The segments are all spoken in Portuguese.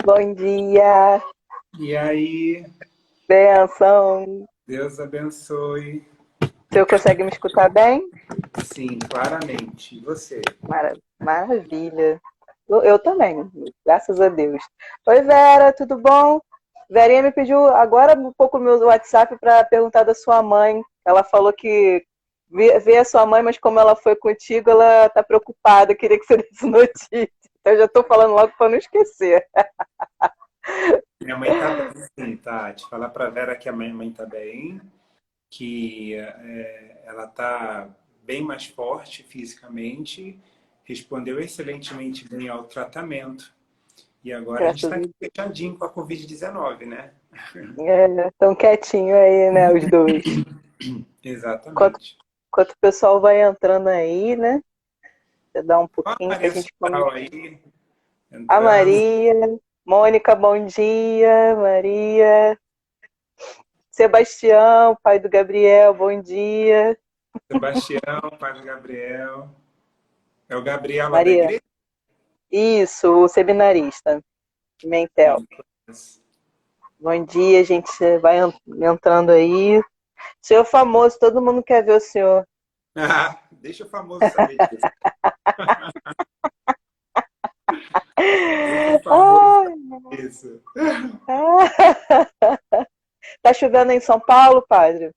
Bom dia, E aí, benção. Deus abençoe. O senhor consegue me escutar bem? Sim, claramente. E você? Maravilha. Eu também, graças a Deus. Oi, Vera, tudo bom? Verinha me pediu agora um pouco no meu WhatsApp para perguntar da sua mãe. Ela falou que vê a sua mãe, mas como ela foi contigo, ela está preocupada, queria que você desse notícia. Então, eu já estou falando logo para não esquecer. Minha mãe tá bem, sim, tá? Te falar pra Vera que a minha mãe tá bem, que ela tá bem mais forte fisicamente, respondeu excelentemente bem ao tratamento. E agora a gente Graças tá a aqui Deus. fechadinho com a Covid-19, né? Tão quietinho aí, né, os dois. Enquanto, Exatamente. enquanto o pessoal vai entrando aí, né? Você dá um Ó, a pouquinho pra Maria gente comer. Social aí, A entrando. Maria, Mônica, bom dia, Maria. Sebastião, pai do Gabriel, bom dia. Sebastião, pai do Gabriel. É o Gabriel lá da Maria, igreja? isso, o seminarista, Pimentel. Sim. Bom dia, gente. Vai entrando aí. Senhor famoso, todo mundo quer ver o senhor. Ah, deixa o famoso saber disso. Deixa o famoso Ai, saber disso. ah. Tá chovendo em São Paulo, padre?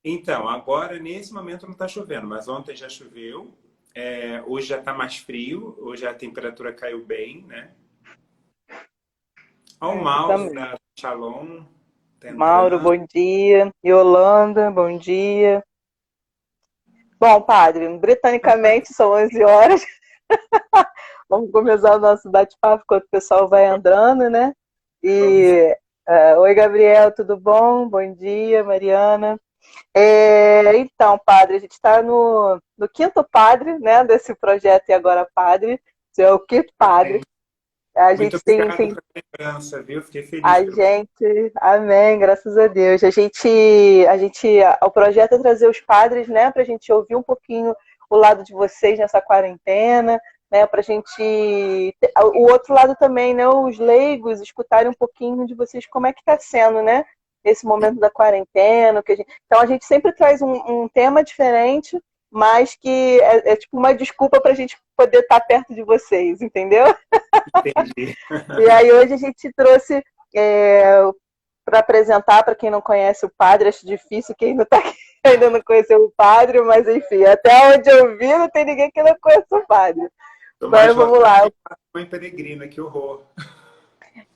Então, agora, nesse momento, não está chovendo, mas ontem já choveu. Hoje já está mais frio, hoje a temperatura caiu bem, né? Ó, o Aqui mouse também. da Shalom tá Mauro, entrando. bom dia. Yolanda, bom dia. Bom, padre, britanicamente são 11 horas. Vamos começar o nosso bate-papo enquanto o pessoal vai entrando, né? Vamos. Oi, Gabriel, tudo bom? Bom dia, Mariana. Então, padre, a gente está no quinto padre, né, desse projeto E Agora Padre. Você é o quinto padre. Amém. A Muito gente tem, obrigado tem pela lembrança, viu? Fiquei feliz a pelo você. gente, amém, graças a Deus. O projeto é trazer os padres, né, para a gente ouvir um pouquinho o lado de vocês nessa quarentena, né, para a gente, o outro lado também, né, os leigos escutarem um pouquinho de vocês como é que está sendo, né, esse momento da quarentena. Então a gente sempre traz um tema diferente, mas que é tipo uma desculpa para a gente poder estar perto de vocês, entendeu? Entendi. E aí hoje a gente trouxe para apresentar para quem não conhece o padre. Acho difícil quem não tá aqui ainda não conheceu o padre, mas enfim, até onde eu vi não tem ninguém que não conheça o padre. Tô mais Mas vamos lotado lá. que mãe peregrina, que horror.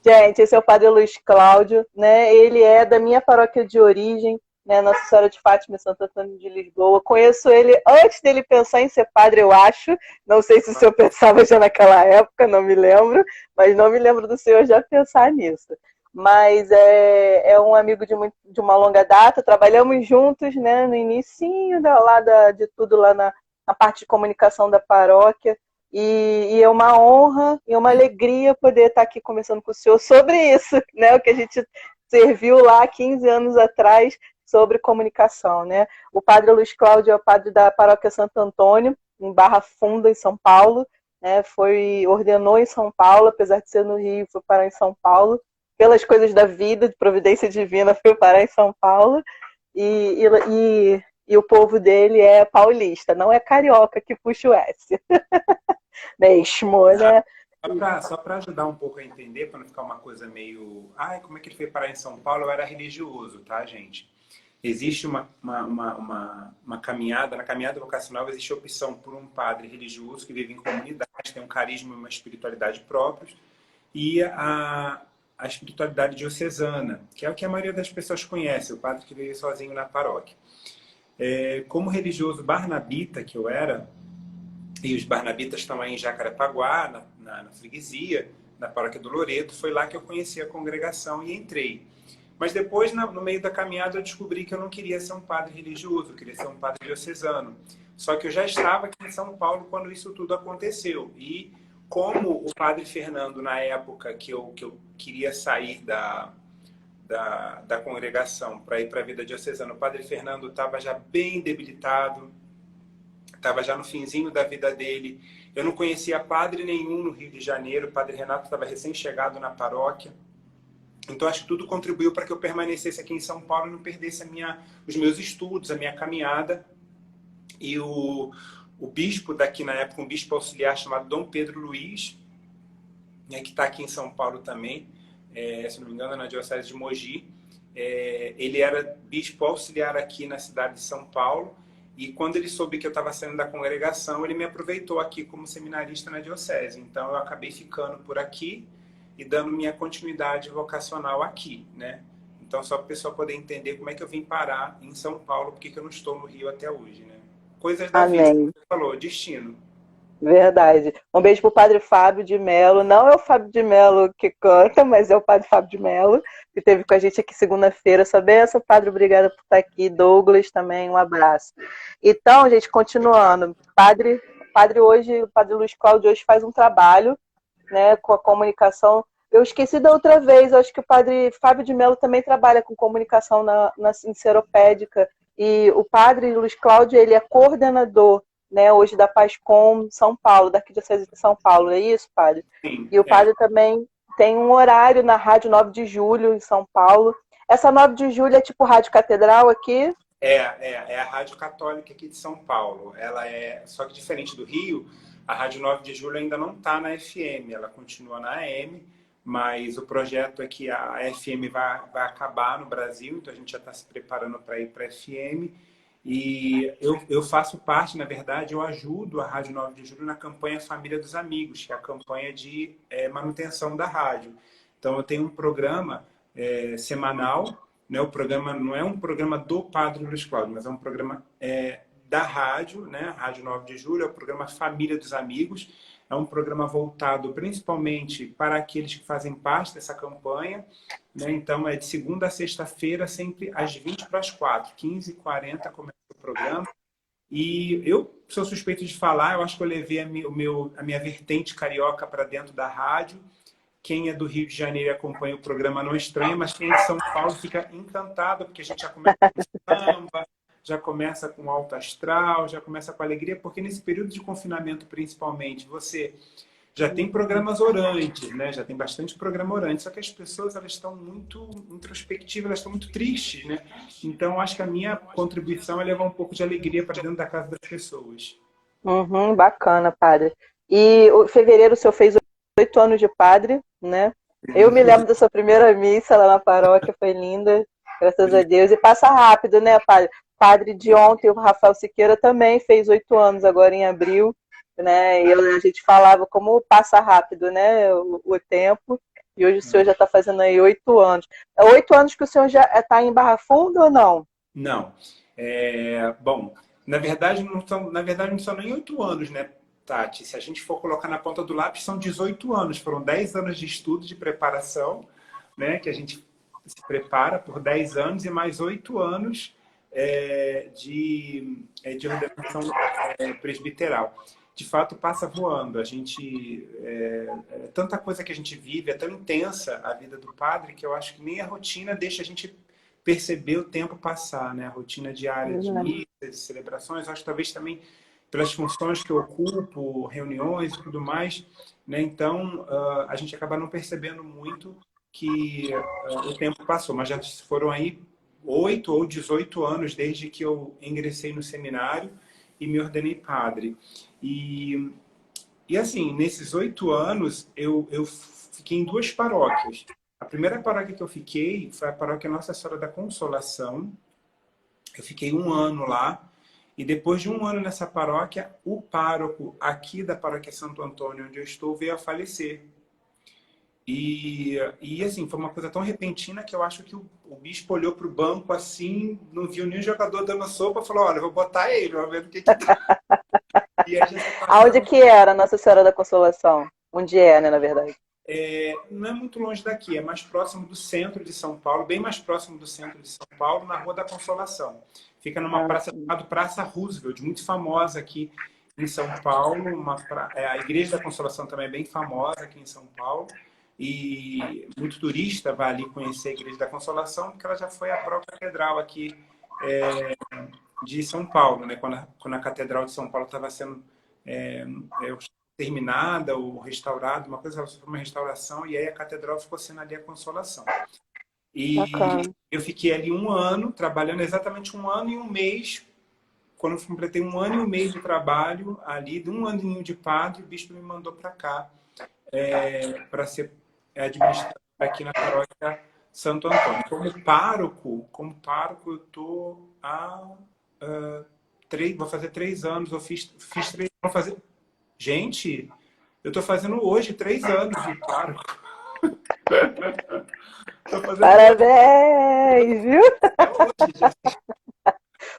Gente, esse é o padre Luiz Cláudio, né? Ele é da minha paróquia de origem, né? Nossa Senhora de Fátima, em Santo Antônio de Lisboa. Conheço ele antes dele pensar em ser padre, eu acho. Não sei se o senhor pensava já naquela época, não me lembro, mas não me lembro do senhor já pensar nisso. Mas é um amigo de uma longa data, trabalhamos juntos, né? No início de tudo lá na parte de comunicação da paróquia. E é uma honra e uma alegria poder estar aqui conversando com o senhor sobre isso, né? O que a gente serviu lá 15 anos atrás sobre comunicação, né? O padre Luiz Cláudio é o padre da paróquia Santo Antônio, em Barra Funda, em São Paulo, né? Ordenou em São Paulo, apesar de ser no Rio, foi parar em São Paulo. Pelas coisas da vida, de providência divina, foi parar em São Paulo. E, e o povo dele é paulista, não é carioca que puxa o S mesmo, né? Só para ajudar um pouco a entender, para não ficar uma coisa meio. Ai, como é que ele foi parar em São Paulo? Eu era religioso, tá, gente? Existe uma caminhada, na caminhada vocacional existe a opção por um padre religioso que vive em comunidade, tem um carisma e uma espiritualidade próprios, e a espiritualidade diocesana, que é o que a maioria das pessoas conhece, o padre que vive sozinho na paróquia. Como religioso barnabita que eu era, e os barnabitas estão aí em Jacarepaguá, na freguesia, na paróquia do Loreto. Foi lá que eu conheci a congregação e entrei. Mas depois, no meio da caminhada, eu descobri que eu não queria ser um padre religioso, eu queria ser um padre diocesano. Só que eu já estava aqui em São Paulo quando isso tudo aconteceu. E como o padre Fernando, na época que eu queria sair da congregação para ir para a vida diocesana, o padre Fernando estava já bem debilitado, estava já no finzinho da vida dele. Eu não conhecia padre nenhum no Rio de Janeiro. O padre Renato estava recém-chegado na paróquia. Então, acho que tudo contribuiu para que eu permanecesse aqui em São Paulo e não perdesse os meus estudos, a minha caminhada. E o bispo daqui na época, um bispo auxiliar chamado Dom Pedro Luiz, né, que está aqui em São Paulo também, se não me engano, na Diocese de Mogi. Ele era bispo auxiliar aqui na cidade de São Paulo. E quando ele soube que eu estava saindo da congregação, ele me aproveitou aqui como seminarista na Diocese. Então, eu acabei ficando por aqui e dando minha continuidade vocacional aqui, né? Então, só para o pessoal poder entender como é que eu vim parar em São Paulo, porque que eu não estou no Rio até hoje, né? Coisas da vida, como Amém. você falou, destino. Verdade. Um beijo pro Padre Fábio de Mello. Não é o Fábio de Mello que canta, mas é o Padre Fábio de Mello, que esteve com a gente aqui segunda-feira. Sua bênção, Padre, obrigada por estar aqui. Douglas também, um abraço. Então, gente, continuando. Padre hoje, o Padre Luiz Cláudio hoje faz um trabalho, né, com a comunicação. Eu esqueci da outra vez, eu acho que o Padre Fábio de Mello também trabalha com comunicação em Seropédica. E o Padre Luiz Cláudio, ele é coordenador, né, hoje da Pascom São Paulo, da Arquidiocese de São Paulo, é isso, padre? Sim, E o padre também tem um horário na Rádio 9 de Julho, em São Paulo. Essa 9 de Julho é tipo Rádio Catedral aqui? É a Rádio Católica aqui de São Paulo. Ela só que diferente do Rio, a Rádio 9 de Julho ainda não está na FM, ela continua na AM, mas o projeto é que a FM vai acabar no Brasil, então a gente já está se preparando para ir para a FM. E eu faço parte, na verdade, eu ajudo a Rádio 9 de Julho na campanha Família dos Amigos, que é a campanha de manutenção da rádio. Então, eu tenho um programa semanal, né? O programa não é um programa do Padre Luiz Cláudio, mas é um programa da rádio, né? Rádio 9 de Julho, é o programa Família dos Amigos. É um programa voltado principalmente para aqueles que fazem parte dessa campanha, né? Então, é de segunda a sexta-feira, sempre às 20 para as 4, 15h40 começa o programa. E eu sou suspeito de falar, eu acho que eu levei a minha vertente carioca para dentro da rádio. Quem é do Rio de Janeiro e acompanha o programa não estranha, mas quem é de São Paulo fica encantado, porque a gente já começa com samba, já começa com alto astral, já começa com alegria, porque nesse período de confinamento, principalmente, você já tem programas orantes, né? Já tem bastante programa orante, só que as pessoas elas estão muito introspectivas, elas estão muito tristes, né? Então, eu acho que a minha contribuição é levar um pouco de alegria para dentro da casa das pessoas. Uhum, bacana, padre. E o fevereiro o senhor fez 8 anos de padre, né? Eu me lembro da sua primeira missa lá na paróquia, foi linda, graças a Deus. E passa rápido, né, padre? Padre de ontem, o Rafael Siqueira, também fez 8 anos agora em abril, né? E a gente falava como passa rápido, né, o tempo. E hoje o senhor já está fazendo aí 8 anos. É 8 anos que o senhor já está em Barra Funda ou não? Não. Bom, na verdade, não são nem 8 anos, né, Tati? Se a gente for colocar na ponta do lápis, são 18 anos. Foram 10 anos de estudo, de preparação, né, que a gente se prepara por 10 anos e mais 8 anos de ordenação presbiteral. De fato, passa voando. A gente, tanta coisa que a gente vive, é tão intensa a vida do padre, que eu acho que nem a rotina deixa a gente perceber o tempo passar, né? A rotina diária de missas, de celebrações, eu acho que talvez também pelas funções que eu ocupo, reuniões e tudo mais, né? Então, a gente acaba não percebendo muito que o tempo passou, mas já foram aí 8 ou 18 anos desde que eu ingressei no seminário e me ordenei padre. E assim, nesses 8 anos, eu fiquei em duas paróquias. A primeira paróquia que eu fiquei foi a paróquia Nossa Senhora da Consolação. Eu fiquei 1 ano lá. E depois de 1 ano nessa paróquia, o pároco aqui da paróquia Santo Antônio, onde eu estou, veio a falecer. E assim, foi uma coisa tão repentina que eu acho que o bispo olhou para o banco assim, não viu nenhum jogador dando sopa, falou, olha, eu vou botar ele, vamos ver o que dá. E a gente Aonde passava. que era Nossa Senhora da Consolação? Onde é, né, na verdade? Não é muito longe daqui, é mais próximo do centro de São Paulo, bem mais próximo do centro de São Paulo, na Rua da Consolação. Fica numa Ah, praça sim. chamada Praça Roosevelt, muito famosa aqui em São Paulo. A Igreja da Consolação também é bem famosa aqui em São Paulo. E muito turista vai ali conhecer a Igreja da Consolação, porque ela já foi a própria catedral aqui de São Paulo, né? Quando a Catedral de São Paulo estava sendo terminada ou restaurada, uma coisa sobre uma restauração, e aí a catedral ficou sendo ali a Consolação. E Bacana. eu fiquei ali um ano, trabalhando exatamente um ano e um mês. Quando eu completei um ano e um mês de trabalho ali, de um aninho de padre, o bispo me mandou para cá, para ser administrador aqui na paróquia Santo Antônio. Como pároco eu estou há vou fazer 3 anos. Eu fiz 3, vou fazer. Gente, eu estou fazendo hoje 3 anos de pároco. Estou fazendo Parabéns, viu? hoje, já.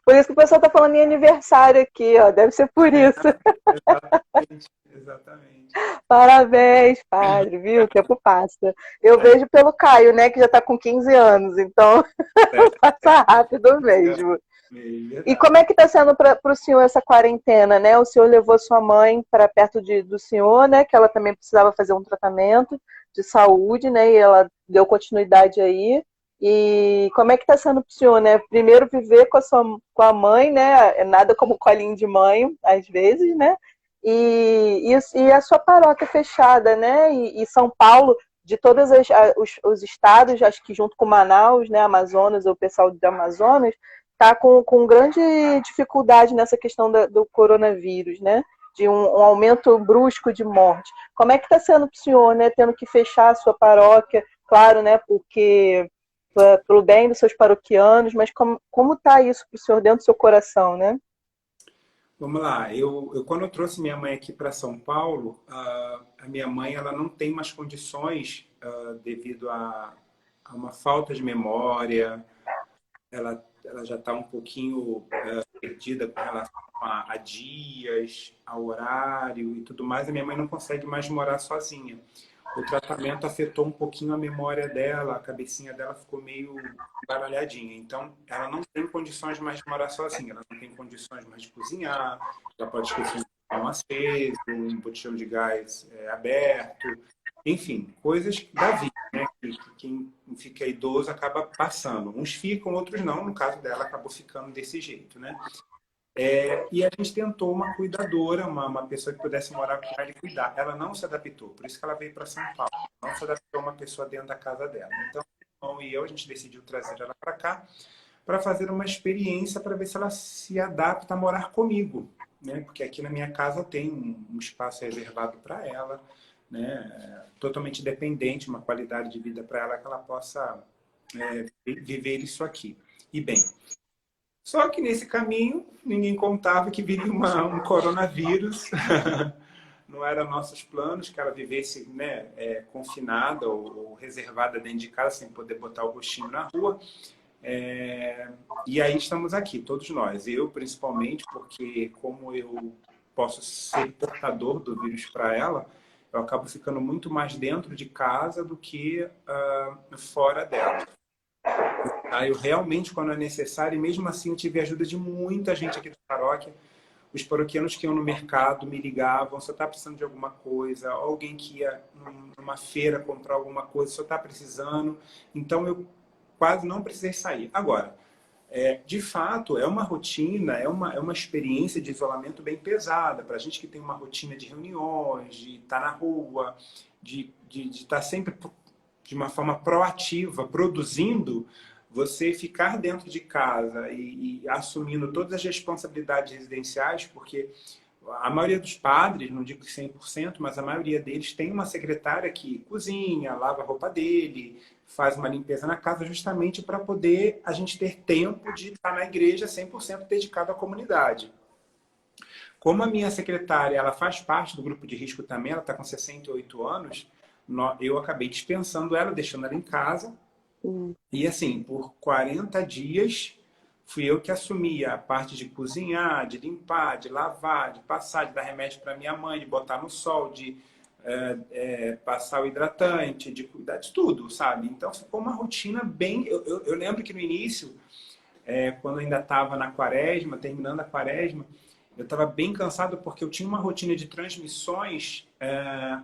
Por isso que o pessoal tá falando em aniversário aqui, ó. Deve ser por isso. Exatamente, exatamente. Parabéns, padre, viu? O tempo passa. Eu vejo pelo Caio, né, que já tá com 15 anos, então É, passa rápido mesmo. E verdade. como é que está sendo para o senhor essa quarentena, né? O senhor levou sua mãe para perto do senhor, né? Que ela também precisava fazer um tratamento de saúde, né? E ela deu continuidade aí. E como é que está sendo para o senhor, né? Primeiro viver com a mãe, né? É nada como colinho de mãe, às vezes, né? E a sua paróquia fechada, né? E São Paulo, de todos os estados, acho que junto com Manaus, né? Amazonas, ou o pessoal do Amazonas, está com grande dificuldade nessa questão do coronavírus, né? De um aumento brusco de morte. Como é que está sendo para o senhor, né? Tendo que fechar a sua paróquia, claro, né? Porque pelo bem dos seus paroquianos, mas como está isso para o senhor dentro do seu coração, né? Vamos lá. Quando eu trouxe minha mãe aqui para São Paulo, a minha mãe ela não tem mais condições devido a uma falta de memória. Ela já está um pouquinho perdida com relação a dias, a horário e tudo mais. A minha mãe não consegue mais morar sozinha. O tratamento afetou um pouquinho a memória dela, a cabecinha dela ficou meio baralhadinha. Então, ela não tem condições mais de morar sozinha, ela não tem condições mais de cozinhar, ela pode esquecer um fogão aceso, um botijão de gás aberto, enfim, coisas da vida, né? Que quem fica idoso acaba passando. Uns ficam, outros não. No caso dela, acabou ficando desse jeito, né? E a gente tentou uma cuidadora, uma pessoa que pudesse morar com ela e cuidar. Ela não se adaptou, por isso que ela veio para São Paulo. Não se adaptou a uma pessoa dentro da casa dela. Então, meu irmão e eu, a gente decidiu trazer ela para cá para fazer uma experiência para ver se ela se adapta a morar comigo, né? Porque aqui na minha casa tem um espaço reservado para ela, né? Totalmente dependente, uma qualidade de vida para ela que ela possa viver isso aqui. E bem, só que nesse caminho, ninguém contava que viria um coronavírus. Não eram nossos planos que ela vivesse, né, confinada ou reservada dentro de casa, sem poder botar o rostinho na rua. E aí estamos aqui, todos nós. Eu, principalmente, porque como eu posso ser portador do vírus para ela, eu acabo ficando muito mais dentro de casa do que fora dela. Eu realmente, quando é necessário, e mesmo assim eu tive a ajuda de muita gente aqui da paróquia. Os paroquianos que iam no mercado me ligavam, só está precisando de alguma coisa, alguém que ia numa feira comprar alguma coisa, só está precisando. Então eu quase não precisei sair. Agora, de fato, é uma rotina, é uma experiência de isolamento bem pesada. Para a gente que tem uma rotina de reuniões, de estar na rua, de estar sempre de uma forma proativa, produzindo, você ficar dentro de casa e assumindo todas as responsabilidades residenciais, porque a maioria dos padres, não digo que 100%, mas a maioria deles tem uma secretária que cozinha, lava a roupa dele, faz uma limpeza na casa, justamente para poder a gente ter tempo de estar na igreja 100% dedicado à comunidade. Como a minha secretária ela faz parte do grupo de risco também, ela está com 68 anos, eu acabei dispensando ela, deixando ela em casa. E assim, por 40 dias, fui eu que assumia a parte de cozinhar, de limpar, de lavar, de passar, de dar remédio para minha mãe, de botar no sol, de passar o hidratante, de cuidar de tudo, sabe? Então ficou uma rotina bem... Eu lembro que no início, quando ainda estava na quaresma, terminando a quaresma, eu estava bem cansado porque eu tinha uma rotina de transmissões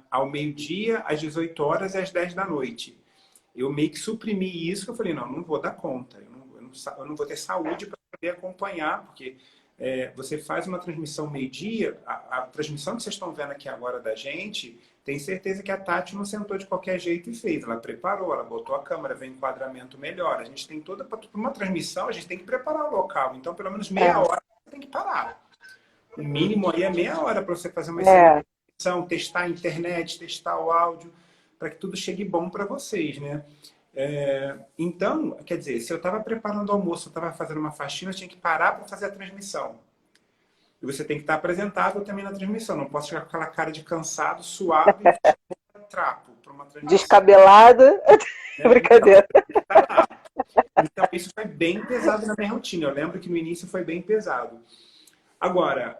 ao meio-dia, às 18 horas e às 10 da noite. Eu meio que suprimi isso, eu falei, não vou dar conta, eu não vou ter saúde para poder acompanhar, porque Você faz uma transmissão meio-dia, a transmissão que vocês estão vendo aqui agora da gente, tem certeza que a Tati não sentou de qualquer jeito e fez. Ela preparou, ela botou a câmera, vem enquadramento melhor. A gente tem toda, para uma transmissão, a gente tem que preparar o local. Então, pelo menos meia hora você tem que parar. O mínimo aí é meia hora para você fazer uma transmissão, testar a internet, testar o áudio, para que tudo chegue bom para vocês, né? Então, quer dizer, se eu estava preparando o almoço, eu estava fazendo uma faxina, eu tinha que parar para fazer a transmissão. E você tem que estar apresentável também na transmissão. Não posso chegar com aquela cara de cansado, suado e trapo para uma transmissão. Descabelado. Brincadeira. Então, isso foi bem pesado na minha rotina. Eu lembro que no início foi bem pesado. Agora,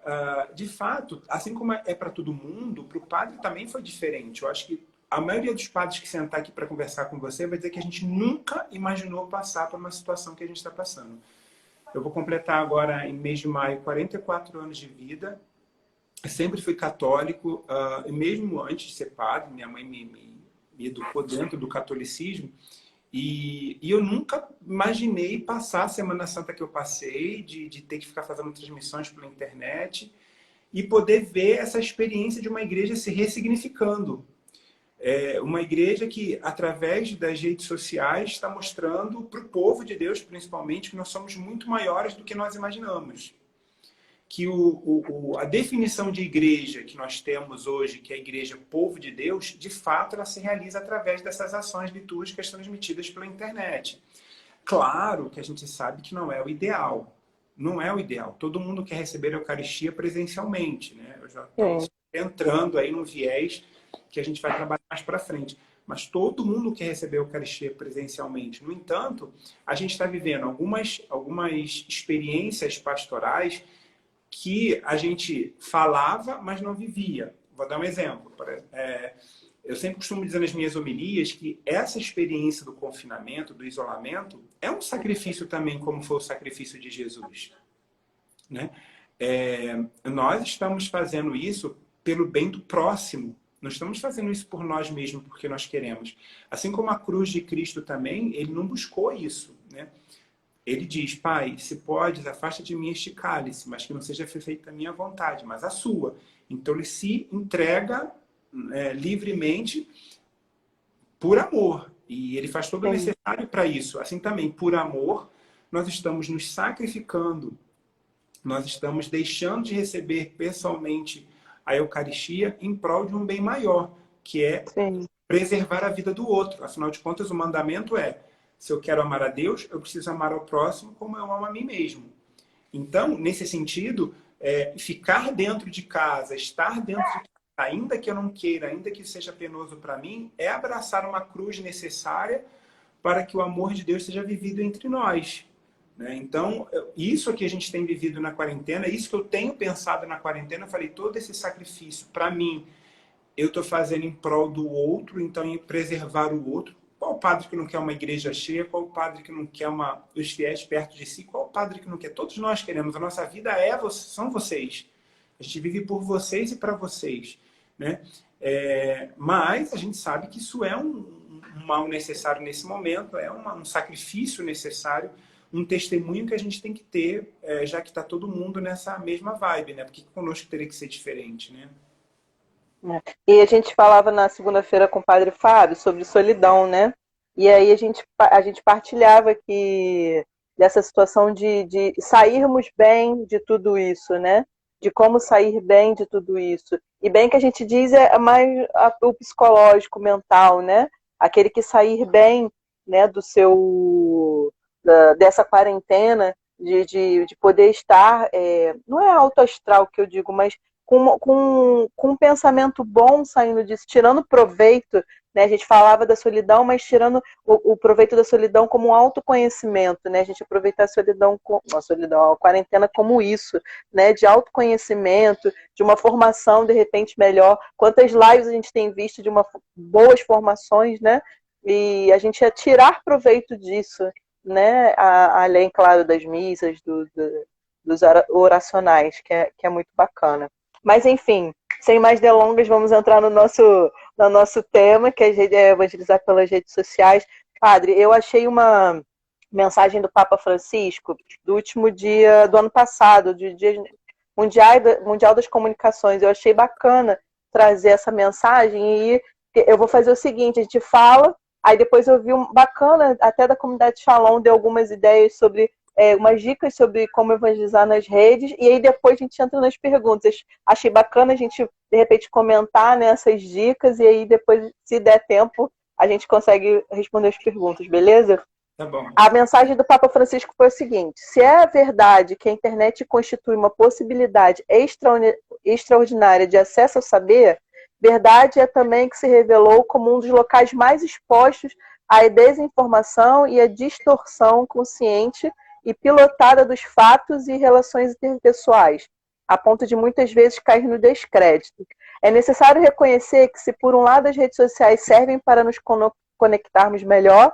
de fato, assim como é para todo mundo, para o padre também foi diferente. Eu acho que a maioria dos padres que sentar aqui para conversar com você vai dizer que a gente nunca imaginou passar por uma situação que a gente está passando. Eu vou completar agora, em mês de maio, 44 anos de vida. Eu sempre fui católico, e mesmo antes de ser padre, minha mãe me educou dentro do catolicismo. E eu nunca imaginei passar a Semana Santa que eu passei, de ter que ficar fazendo transmissões pela internet e poder ver essa experiência de uma igreja se ressignificando. Uma igreja que, através das redes sociais, está mostrando para o povo de Deus, principalmente, que nós somos muito maiores do que nós imaginamos. Que a definição de igreja que nós temos hoje, que é a igreja povo de Deus, de fato, ela se realiza através dessas ações litúrgicas transmitidas pela internet. Claro que a gente sabe que não é o ideal. Não é o ideal. Todo mundo quer receber a Eucaristia presencialmente, né? Eu já estou entrando aí no viés que a gente vai trabalhar mais para frente. Mas todo mundo quer receber a Eucaristia presencialmente. No entanto, a gente está vivendo algumas experiências pastorais que a gente falava, mas não vivia. Vou dar um exemplo. Eu sempre costumo dizer nas minhas homilias que essa experiência do confinamento, do isolamento, é um sacrifício também, como foi o sacrifício de Jesus. Né? Nós estamos fazendo isso pelo bem do próximo. Não estamos fazendo isso por nós mesmos, porque nós queremos. Assim como a cruz de Cristo também, ele não buscou isso, né? Ele diz, Pai, se podes, afasta de mim este cálice, mas que não seja feita a minha vontade, mas a sua. Então ele se entrega livremente por amor. E ele faz todo o necessário para isso. Assim também, por amor, nós estamos nos sacrificando. Nós estamos deixando de receber pessoalmente a Eucaristia em prol de um bem maior, que é preservar a vida do outro. Afinal de contas, o mandamento é: se eu quero amar a Deus, eu preciso amar ao próximo como eu amo a mim mesmo. Então, nesse sentido, ficar dentro de casa, estar dentro de casa, ainda que eu não queira, ainda que seja penoso para mim, é abraçar uma cruz necessária para que o amor de Deus seja vivido entre nós. Né? Então, isso que a gente tem vivido na quarentena, isso que eu tenho pensado na quarentena, eu falei, todo esse sacrifício, para mim, eu estou fazendo em prol do outro, então em preservar o outro. Qual o padre que não quer uma igreja cheia? Qual o padre que não quer os fiéis perto de si? Qual o padre que não quer? Todos nós queremos. A nossa vida são vocês. A gente vive por vocês e para vocês. Né? Mas a gente sabe que isso é um mal necessário nesse momento, é um sacrifício necessário, um testemunho que a gente tem que ter, já que está todo mundo nessa mesma vibe, né? Porque conosco teria que ser diferente, né? E a gente falava na segunda-feira com o Padre Fábio sobre solidão, né? E aí a gente partilhava dessa situação de sairmos bem de tudo isso, né? De como sair bem de tudo isso. E bem que a gente diz é mais o psicológico, mental, né? Aquele que sair bem, né, dessa quarentena, de poder estar, não é alto astral que eu digo, mas com um pensamento bom saindo disso, tirando proveito, né? A gente falava da solidão, mas tirando o proveito da solidão como um autoconhecimento, né? A gente aproveitar a quarentena como isso, né? De autoconhecimento, de uma formação de repente melhor. Quantas lives a gente tem visto de boas formações, né? E a gente ia tirar proveito disso, né? Além, claro, das missas, dos oracionais, que é muito bacana. Mas, enfim, sem mais delongas, vamos entrar no nosso tema, que é evangelizar pelas redes sociais. Padre, eu achei uma mensagem do Papa Francisco, do último dia do ano passado, do Dia Mundial das Comunicações. Eu achei bacana trazer essa mensagem e eu vou fazer o seguinte, a gente fala, aí depois eu vi um bacana, até da comunidade Shalom, deu algumas ideias sobre, umas dicas sobre como evangelizar nas redes, e aí depois a gente entra nas perguntas. Achei bacana a gente, de repente, comentar nessas dicas, e aí depois, se der tempo, a gente consegue responder as perguntas, beleza? Tá bom. A mensagem do Papa Francisco foi o seguinte: se é verdade que a internet constitui uma possibilidade extraordinária de acesso ao saber, verdade é também que se revelou como um dos locais mais expostos à desinformação e à distorção consciente e pilotada dos fatos e relações interpessoais, a ponto de muitas vezes cair no descrédito. É necessário reconhecer que, se por um lado as redes sociais servem para nos conectarmos melhor,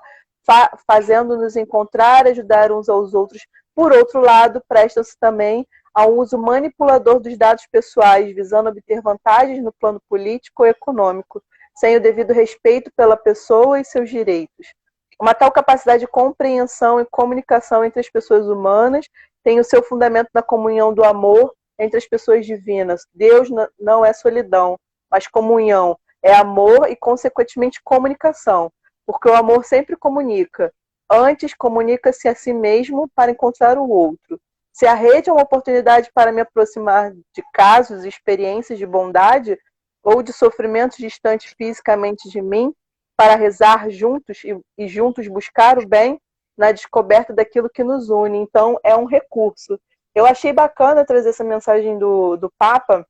fazendo-nos encontrar, ajudar uns aos outros, por outro lado, prestam-se também ao uso manipulador dos dados pessoais, visando obter vantagens no plano político ou econômico, sem o devido respeito pela pessoa e seus direitos. Uma tal capacidade de compreensão e comunicação entre as pessoas humanas tem o seu fundamento na comunhão do amor entre as pessoas divinas. Deus não é solidão, mas comunhão. É amor e, consequentemente, comunicação. Porque o amor sempre comunica. Antes, comunica-se a si mesmo para encontrar o outro. Se a rede é uma oportunidade para me aproximar de casos e experiências de bondade ou de sofrimentos distantes fisicamente de mim, para rezar juntos e juntos buscar o bem na descoberta daquilo que nos une. Então, é um recurso. Eu achei bacana trazer essa mensagem do Papa,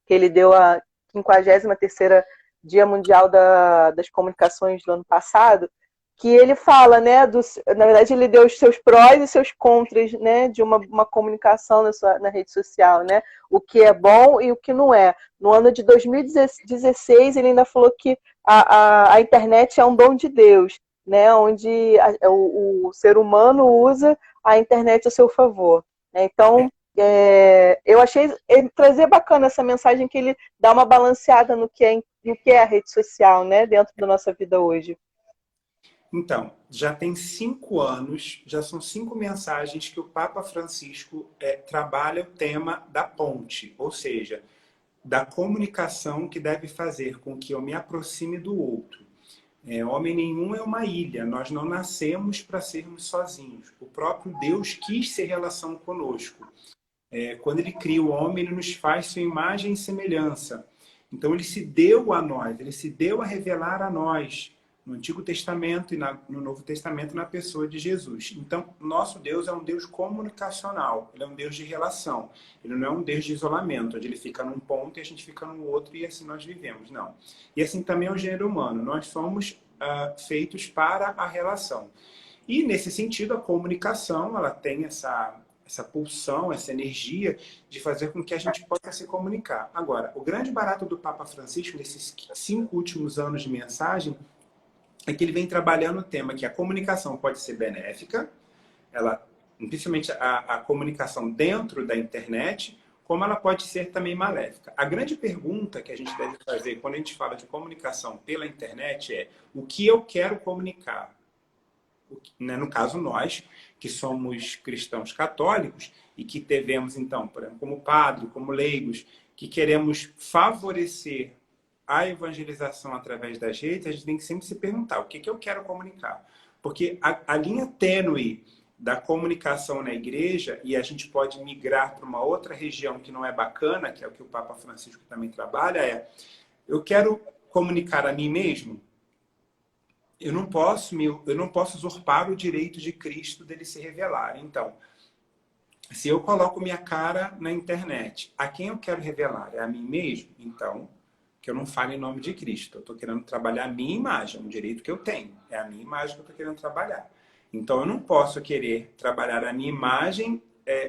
que ele deu a 53ª Dia Mundial das Comunicações do ano passado, que ele fala, né, na verdade ele deu os seus prós e seus contras, né, de uma comunicação na rede social, né, o que é bom e o que não é. No ano de 2016 ele ainda falou que a internet é um dom de Deus, né, onde o ser humano usa a internet a seu favor. Então, eu achei trazer bacana essa mensagem que ele dá uma balanceada no que é a rede social, né, dentro da nossa vida hoje. Então, já tem 5 anos, já são 5 mensagens que o Papa Francisco trabalha o tema da ponte, ou seja, da comunicação que deve fazer com que eu me aproxime do outro. Homem nenhum é uma ilha, nós não nascemos para sermos sozinhos. O próprio Deus quis ser relação conosco. Quando ele cria o homem, ele nos faz sua imagem e semelhança. Então ele se deu a nós, ele se deu a revelar a nós, no Antigo Testamento e no Novo Testamento, na pessoa de Jesus. Então, nosso Deus é um Deus comunicacional, ele é um Deus de relação. Ele não é um Deus de isolamento, onde ele fica num ponto e a gente fica no outro e assim nós vivemos, não. E assim também é o gênero humano, nós somos feitos para a relação. E, nesse sentido, a comunicação, ela tem essa pulsão, essa energia de fazer com que a gente possa se comunicar. Agora, o grande barato do Papa Francisco, nesses 5 últimos anos de mensagem, é que ele vem trabalhando o tema que a comunicação pode ser benéfica, principalmente a comunicação dentro da internet, como ela pode ser também maléfica. A grande pergunta que a gente deve fazer quando a gente fala de comunicação pela internet é: o que eu quero comunicar? No caso, nós, que somos cristãos católicos e que devemos, então, por exemplo, como padre, como leigos, que queremos favorecer a evangelização através das redes, a gente tem que sempre se perguntar: o que eu quero comunicar? Porque a linha tênue da comunicação na igreja, e a gente pode migrar para uma outra região que não é bacana, que é o que o Papa Francisco também trabalha, eu quero comunicar a mim mesmo. Eu não posso usurpar o direito de Cristo dele se revelar. Então, se eu coloco minha cara na internet, a quem eu quero revelar? É a mim mesmo? Então, que eu não fale em nome de Cristo. Eu estou querendo trabalhar a minha imagem, um direito que eu tenho. É a minha imagem que eu estou querendo trabalhar. Então, eu não posso querer trabalhar a minha imagem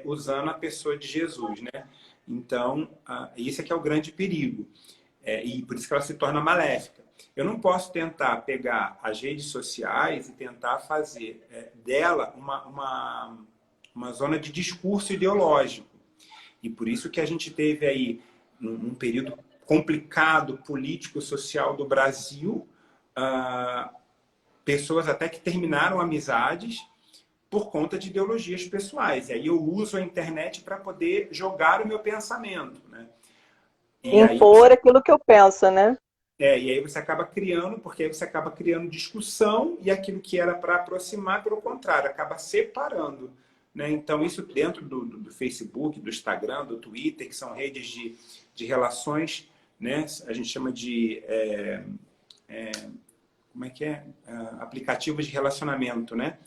usando a pessoa de Jesus, né? Então, isso é que é o grande perigo. E por isso que ela se torna maléfica. Eu não posso tentar pegar as redes sociais e tentar fazer dela uma zona de discurso ideológico. E por isso que a gente teve aí, num período complicado, político, social do Brasil, pessoas até que terminaram amizades por conta de ideologias pessoais. E aí eu uso a internet para poder jogar o meu pensamento, né? E aí Impor aquilo que eu penso, né? e aí você acaba criando, porque aí você acaba criando discussão e aquilo que era para aproximar, pelo contrário, acaba separando. Né? Então, isso dentro do Facebook, do Instagram, do Twitter, que são redes de relações, né? A gente chama de como é que é? Aplicativos de relacionamento, né?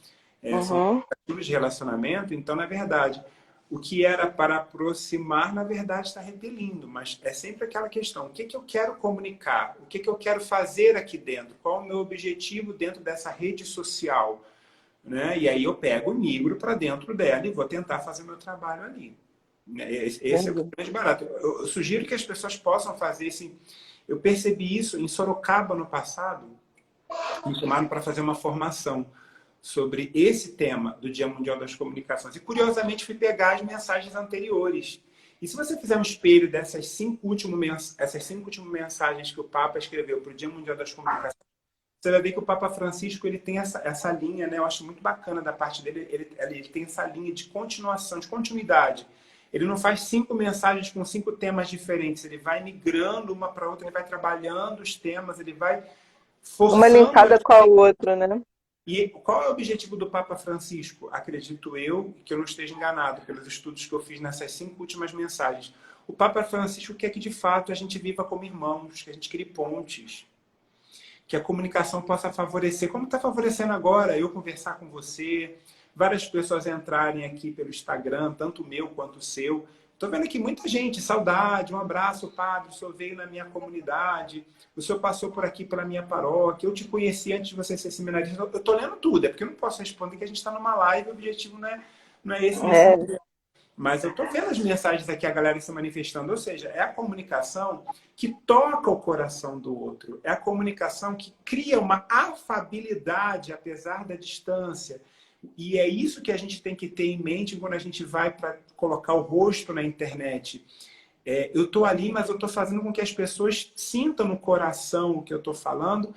São Uhum. aplicativos de relacionamento, então, na verdade, o que era para aproximar, na verdade, está repelindo. Mas é sempre aquela questão, o que, que eu quero comunicar? O que, que eu quero fazer aqui dentro? Qual é o meu objetivo dentro dessa rede social? Né? E aí eu pego, migro para dentro dela e vou tentar fazer meu trabalho ali. Esse é o Entendi. grande barato. Eu sugiro que as pessoas possam fazer esse... Eu percebi isso em Sorocaba no passado, me chamaram para fazer uma formação sobre esse tema do Dia Mundial das Comunicações. E, curiosamente, fui pegar as mensagens anteriores. E se você fizer um espelho essas cinco últimas mensagens que o Papa escreveu para o Dia Mundial das Comunicações, você vai ver que o Papa Francisco ele tem essa linha, né? Eu acho muito bacana da parte dele, ele tem essa linha de continuação, de continuidade. Ele não faz 5 mensagens com 5 temas diferentes, ele vai migrando uma para outra, ele vai trabalhando os temas, ele vai Uma forçando. linkada com a outra, né? E qual é o objetivo do Papa Francisco? Acredito eu, que eu não esteja enganado pelos estudos que eu fiz nessas 5 últimas mensagens. O Papa Francisco quer que, de fato, a gente viva como irmãos, que a gente crie pontes, que a comunicação possa favorecer, como está favorecendo agora, eu conversar com você, várias pessoas entrarem aqui pelo Instagram, tanto o meu quanto o seu. Estou vendo aqui muita gente, saudade, um abraço, padre, o senhor veio na minha comunidade, o senhor passou por aqui pela minha paróquia, eu te conheci antes de você ser seminarista. Eu estou lendo tudo, é porque eu não posso responder que a gente está numa live, o objetivo não é esse nesse É, momento. Mas eu estou vendo as mensagens aqui, a galera se manifestando. Ou seja, é a comunicação que toca o coração do outro. É a comunicação que cria uma afabilidade, apesar da distância. E é isso que a gente tem que ter em mente quando a gente vai para colocar o rosto na internet. Eu estou ali, mas eu estou fazendo com que as pessoas sintam no coração o que eu estou falando,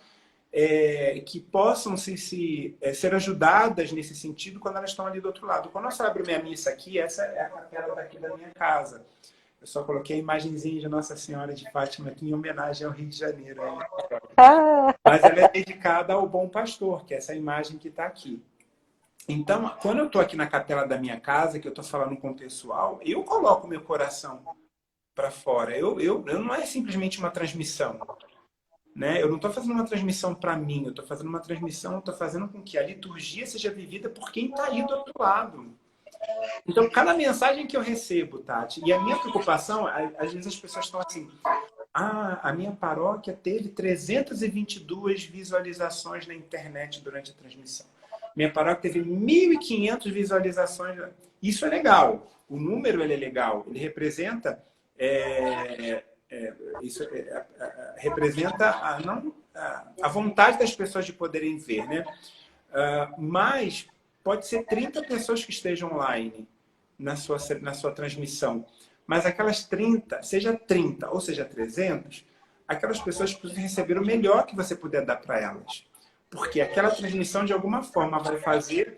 que possam ser ajudadas nesse sentido quando elas estão ali do outro lado. Quando eu celebro minha missa aqui, essa é a capela daqui da minha casa. Eu só coloquei a imagenzinha de Nossa Senhora de Fátima aqui em homenagem ao Rio de Janeiro. ah, Mas ela é dedicada ao Bom Pastor, que é essa imagem que está aqui. Então, quando eu estou aqui na capela da minha casa, que eu estou falando com o pessoal, eu coloco meu coração para fora. Eu não é simplesmente uma transmissão. Né? Eu não estou fazendo uma transmissão para mim, eu estou fazendo uma transmissão, eu estou fazendo com que a liturgia seja vivida por quem está aí do outro lado. Então, cada mensagem que eu recebo, Tati, e a minha preocupação, às vezes as pessoas estão assim, a minha paróquia teve 322 visualizações na internet durante a transmissão. Minha paróquia teve 1.500 visualizações. Isso é legal, o número ele é legal, ele representa... isso representa a vontade das pessoas de poderem ver, né? Mas pode ser 30 pessoas que estejam online na sua transmissão. Mas aquelas 30, seja 30 ou seja 300, aquelas pessoas precisam receber o melhor que você puder dar para elas. Porque aquela transmissão, de alguma forma, vai fazer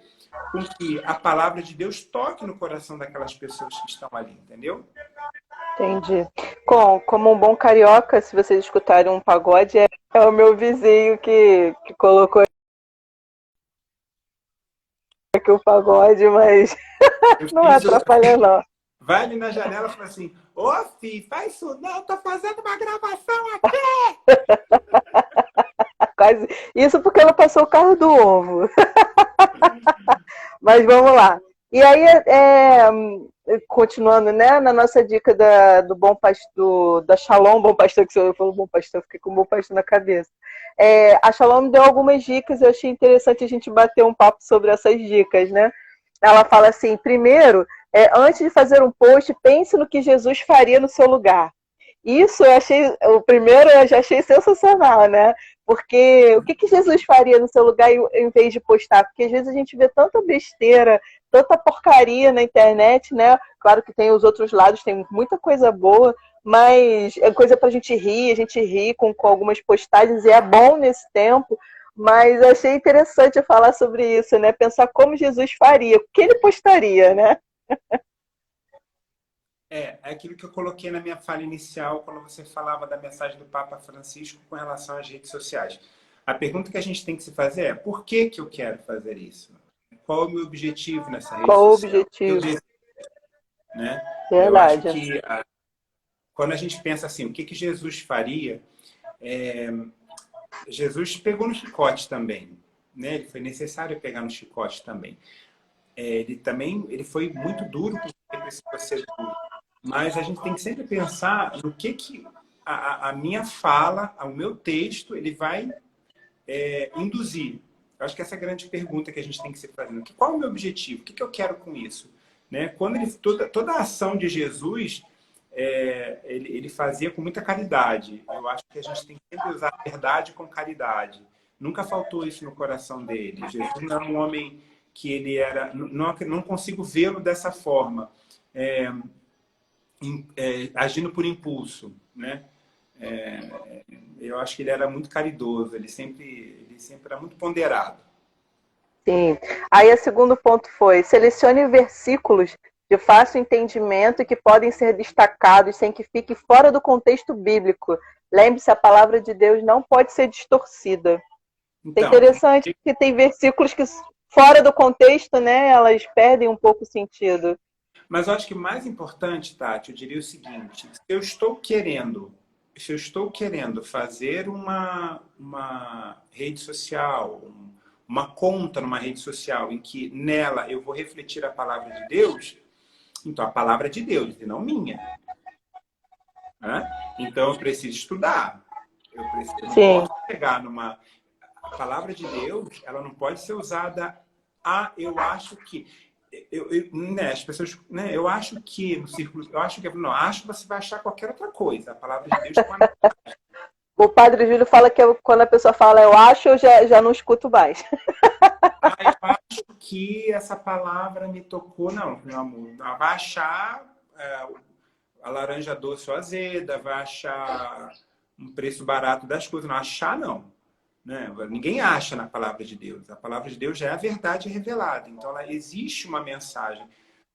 com que a palavra de Deus toque no coração daquelas pessoas que estão ali, entendeu? entendi. Como um bom carioca, se vocês escutarem um pagode, é o meu vizinho que colocou aqui o pagode, mas não atrapalha, não. Vai ali na janela e fala assim, ô, filho, faz isso não, tô fazendo uma gravação aqui. Quase. Isso porque ela passou o carro do ovo. Mas vamos lá. E aí, continuando, né, na nossa dica do Bom Pastor, da Shalom Bom Pastor, que você falou Bom Pastor, fiquei com o Bom Pastor na cabeça. A Shalom me deu algumas dicas, eu achei interessante a gente bater um papo sobre essas dicas, né? Ela fala assim, primeiro, antes de fazer um post, pense no que Jesus faria no seu lugar. Isso o primeiro eu já achei sensacional, né? Porque o que Jesus faria no seu lugar em vez de postar? Porque às vezes a gente vê tanta besteira, tanta porcaria na internet, né? Claro que tem os outros lados, tem muita coisa boa, mas é coisa pra gente ri, a gente ri com algumas postagens e é bom nesse tempo. Mas eu achei interessante falar sobre isso, né? Pensar como Jesus faria, o que ele postaria, né? É aquilo que eu coloquei na minha fala inicial, quando você falava da mensagem do Papa Francisco com relação às redes sociais. A pergunta que a gente tem que se fazer é: por que que eu quero fazer isso? Qual é o meu objetivo nessa rede Qual o social? objetivo? Né? Eu acho Verdade. que quando a gente pensa assim, o que que Jesus faria? Jesus pegou no chicote também, né? Ele foi necessário pegar no chicote também. Ele foi muito duro porque precisou ser duro. Mas a gente tem que sempre pensar no que a minha fala, o meu texto, ele vai induzir. Eu acho que essa é a grande pergunta que a gente tem que se fazendo. Qual é o meu objetivo? O que eu quero com isso? Né? Quando toda a ação de Jesus, ele fazia com muita caridade. Eu acho que a gente tem que sempre usar a verdade com caridade. Nunca faltou isso no coração dele. Jesus não era um homem que ele era... Não consigo vê-lo dessa forma. Agindo por impulso, né? Eu acho que ele era muito caridoso, ele sempre era muito ponderado. Sim. Aí o segundo ponto foi: selecione versículos de fácil entendimento e que podem ser destacados sem que fique fora do contexto bíblico. Lembre-se, a palavra de Deus não pode ser distorcida. É Então, interessante que tem versículos que, fora do contexto, né, elas perdem um pouco o sentido. mas eu acho que o mais importante, Tati, eu diria o seguinte: se eu estou querendo fazer uma rede social, uma conta numa rede social em que nela eu vou refletir a palavra de Deus, então a palavra é de Deus e não minha. Né? Então eu preciso estudar. Eu não posso pegar numa... A palavra de Deus, ela não pode ser usada eu acho que... né, as pessoas, né, eu acho que no círculo, eu acho que não, acho que você vai achar qualquer outra coisa. A palavra de Deus não é... O padre Júlio fala que quando a pessoa fala eu acho, eu já não escuto mais. Eu acho que essa palavra me tocou. Não, meu amor. Vai achar a laranja doce ou azeda, vai achar um preço barato das coisas. Não achar, não. Né? Ninguém acha na palavra de Deus. A palavra de Deus já é a verdade revelada. Então, ela existe uma mensagem.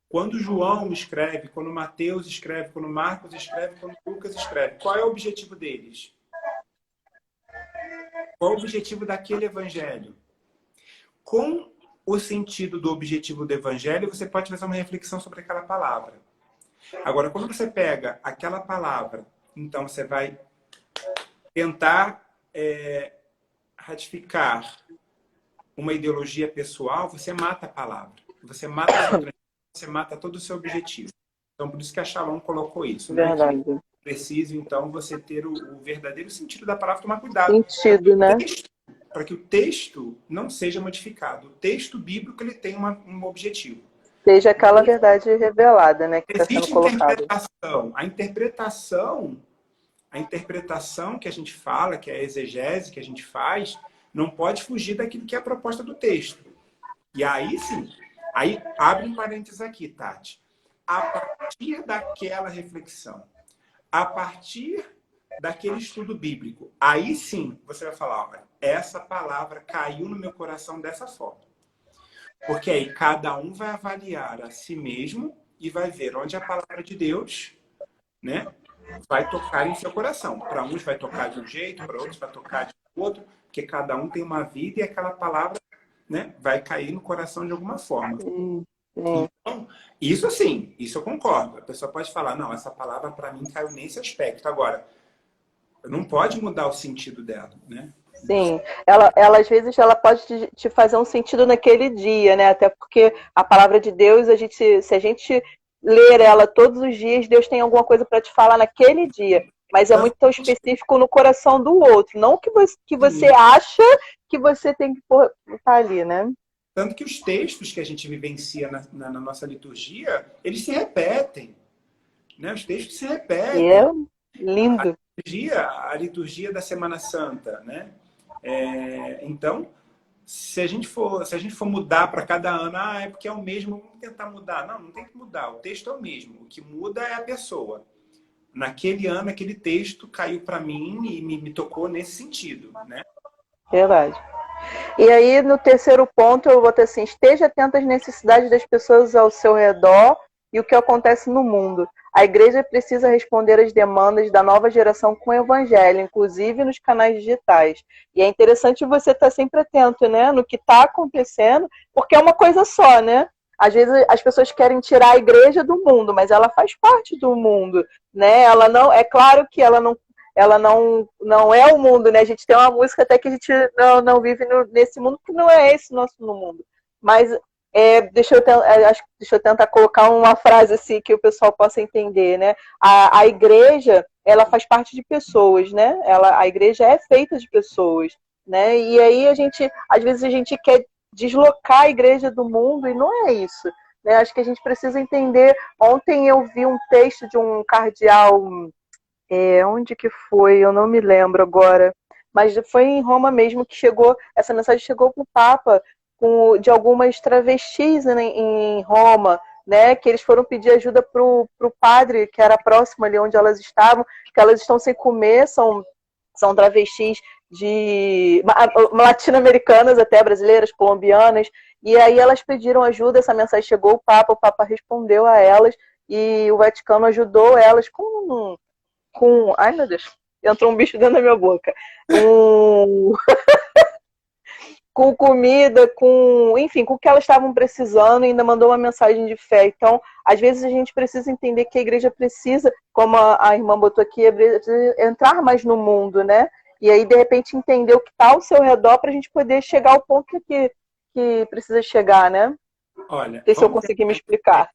Quando João escreve, quando Mateus escreve, quando Marcos escreve, quando Lucas escreve, qual é o objetivo deles? Qual é o objetivo daquele evangelho? Com o sentido do objetivo do evangelho, você pode fazer uma reflexão sobre aquela palavra. Agora, quando você pega aquela palavra, então você vai tentar ratificar uma ideologia pessoal, você mata a palavra. Você mata a sua transformação, você mata todo o seu objetivo. Então, por isso que a Shalom colocou isso. Verdade. Né? Que preciso, então, você ter o verdadeiro sentido da palavra, tomar cuidado. Sentido, né? Para que o texto não seja modificado. O texto bíblico ele tem um objetivo. Seja aquela verdade revelada, né, que está sendo colocada. A interpretação que a gente fala, que é a exegese que a gente faz, não pode fugir daquilo que é a proposta do texto. E aí sim, aí abre um parênteses aqui, Tati. A partir daquela reflexão, a partir daquele estudo bíblico, aí sim você vai falar: olha, essa palavra caiu no meu coração dessa forma. Porque aí cada um vai avaliar a si mesmo e vai ver onde a palavra de Deus, né, vai tocar em seu coração. Para uns vai tocar de um jeito, para outros vai tocar de outro, porque cada um tem uma vida e aquela palavra, né, vai cair no coração de alguma forma. Então, isso sim, isso eu concordo. A pessoa pode falar: não, essa palavra para mim caiu nesse aspecto. Agora, não pode mudar o sentido dela, né? Sim, ela às vezes ela pode te fazer um sentido naquele dia, né? Até porque a palavra de Deus, se a gente ler ela todos os dias, Deus tem alguma coisa para te falar naquele dia. Mas é muito tão específico no coração do outro, não que você acha que você tem que estar ali, né? Tanto que os textos que a gente vivencia na nossa liturgia, eles se repetem. Né? Os textos se repetem. E é lindo. A liturgia da Semana Santa, né? Então, se a gente for mudar para cada ano, é porque é o mesmo, vamos tentar mudar. Não tem que mudar. O texto é o mesmo. O que muda é a pessoa. Naquele ano, aquele texto caiu para mim e me tocou nesse sentido, né? Verdade. E aí, no terceiro ponto, eu boto assim: esteja atento às necessidades das pessoas ao seu redor e o que acontece no mundo. A igreja precisa responder às demandas da nova geração com o evangelho, inclusive nos canais digitais. E é interessante você estar sempre atento, né, no que está acontecendo, porque é uma coisa só, né? Às vezes as pessoas querem tirar a igreja do mundo, mas ela faz parte do mundo, né? Ela não, é claro que ela não é o mundo, né? A gente tem uma música até que a gente não vive nesse mundo, que não é esse nosso mundo. Mas deixa eu tentar colocar uma frase assim que o pessoal possa entender, né? A igreja, ela faz parte de pessoas, né? A igreja é feita de pessoas, né? E aí às vezes a gente quer deslocar a igreja do mundo e não é isso. Né? Acho que a gente precisa entender. Ontem eu vi um texto de um cardeal, onde que foi? Eu não me lembro agora. Mas foi em Roma mesmo que essa mensagem chegou para o Papa de algumas travestis, né, em Roma, né, que eles foram pedir ajuda para o padre, que era próximo ali onde elas estavam, que elas estão sem comer, são travestis latino-americanas, até brasileiras, colombianas, e aí elas pediram ajuda, essa mensagem chegou ao Papa, o Papa respondeu a elas, e o Vaticano ajudou elas ai meu Deus, entrou um bicho dentro da minha boca, com comida, enfim, com o que elas estavam precisando, e ainda mandou uma mensagem de fé. Então, às vezes a gente precisa entender que a igreja precisa, como a irmã botou aqui, entrar mais no mundo, né? E aí, de repente, entender o que está ao seu redor para a gente poder chegar ao ponto que precisa chegar, né? Olha, não sei se eu consegui me explicar.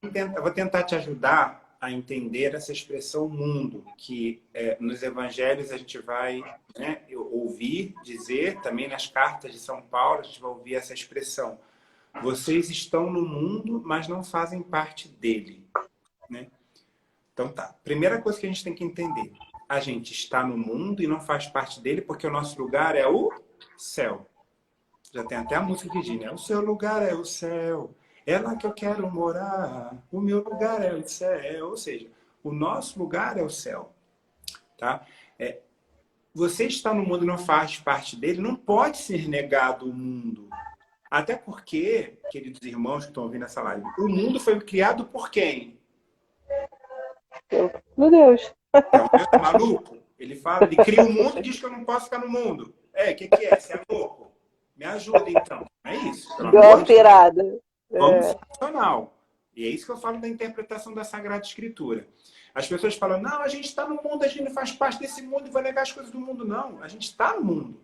Eu vou tentar te ajudar a entender essa expressão mundo, que nos evangelhos a gente vai, né, ouvir dizer, também nas cartas de São Paulo, a gente vai ouvir essa expressão. Vocês estão no mundo, mas não fazem parte dele. Né? Então tá, primeira coisa que a gente tem que entender. A gente está no mundo e não faz parte dele porque o nosso lugar é o céu. Já tem até a música que diz, né? O seu lugar é o céu. É lá que eu quero morar. O meu lugar é o céu. Ou seja, o nosso lugar é o céu. Tá? Você está no mundo e não faz parte dele, não pode ser negado o mundo. Até porque, queridos irmãos que estão ouvindo essa live, o mundo foi criado por quem? Meu Deus. É maluco? Ele cria o mundo e diz que eu não posso ficar no mundo. O que é? Você é louco? Me ajuda, então. É isso. Deu uma pirada. Vamos ser racional. E é isso que eu falo da interpretação da Sagrada Escritura. As pessoas falam, não, a gente está no mundo, a gente não faz parte desse mundo e vai negar as coisas do mundo. Não, a gente está no mundo.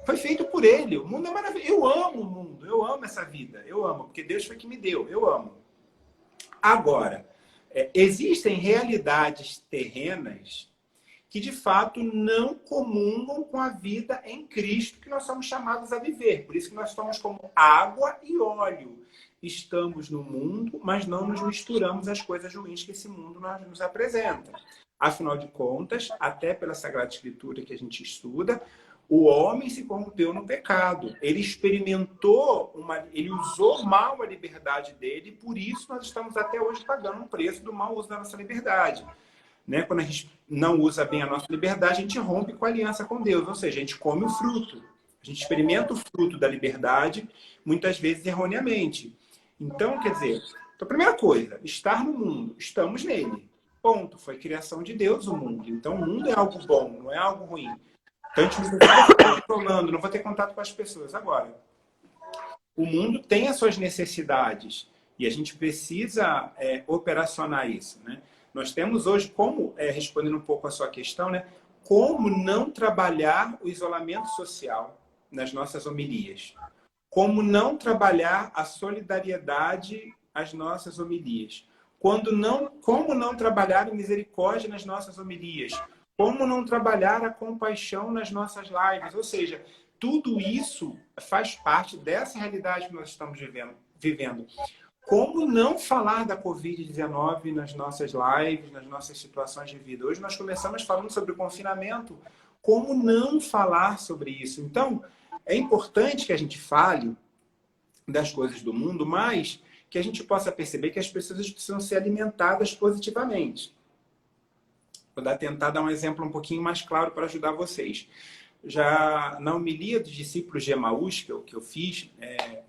Foi feito por ele. O mundo é maravilhoso. Eu amo o mundo, eu amo essa vida. Eu amo, porque Deus foi que me deu. Eu amo. Agora, existem realidades terrenas que, de fato, não comungam com a vida em Cristo que nós somos chamados a viver. Por isso que nós estamos como água e óleo. Estamos no mundo, mas não nos misturamos às coisas ruins que esse mundo nos apresenta. Afinal de contas, até pela Sagrada Escritura que a gente estuda, o homem se corrompeu no pecado. Ele experimentou, ele usou mal a liberdade dele, e por isso nós estamos até hoje pagando um preço do mau uso da nossa liberdade. Né? Quando a gente não usa bem a nossa liberdade, a gente rompe com a aliança com Deus, ou seja, a gente come o fruto. A gente experimenta o fruto da liberdade, muitas vezes erroneamente. Então, quer dizer, a primeira coisa, estar no mundo, estamos nele. Ponto. Foi criação de Deus o mundo. Então, o mundo é algo bom, não é algo ruim. Então, a gente não vai ficar controlando, não vou ter contato com as pessoas. Agora, o mundo tem as suas necessidades e a gente precisa operacionar isso, né? Nós temos hoje como, respondendo um pouco a sua questão, né? Como não trabalhar o isolamento social nas nossas homilias. Como não trabalhar a solidariedade às nossas homilias. Como não trabalhar a misericórdia nas nossas homilias. Como não trabalhar a compaixão nas nossas lives. Ou seja, tudo isso faz parte dessa realidade que nós estamos vivendo. Como não falar da Covid-19 nas nossas lives, nas nossas situações de vida? Hoje nós começamos falando sobre o confinamento. Como não falar sobre isso? Então, é importante que a gente fale das coisas do mundo, mas que a gente possa perceber que as pessoas precisam ser alimentadas positivamente. Vou tentar dar um exemplo um pouquinho mais claro para ajudar vocês. já na homilia dos discípulos de Emaús, que eu fiz,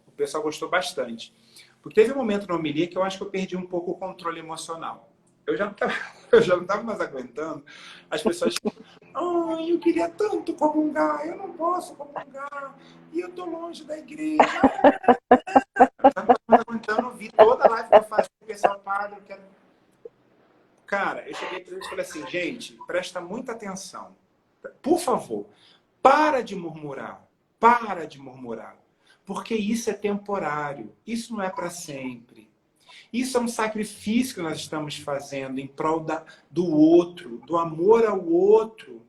o pessoal gostou bastante. Porque teve um momento na homilia que eu acho que eu perdi um pouco o controle emocional. Eu já não estava eu já não estava mais aguentando. As pessoas, eu queria tanto comungar, eu não posso comungar, e eu tô longe da igreja. Eu já não estava mais aguentando, eu vi toda a live que eu faço com o pessoal, padre, eu quero... Cara, eu cheguei para eles e falei assim, gente, presta muita atenção. Por favor, para de murmurar. Para de murmurar. Porque isso é temporário. Isso não é para sempre. Isso é um sacrifício que nós estamos fazendo em prol do outro, do amor ao outro.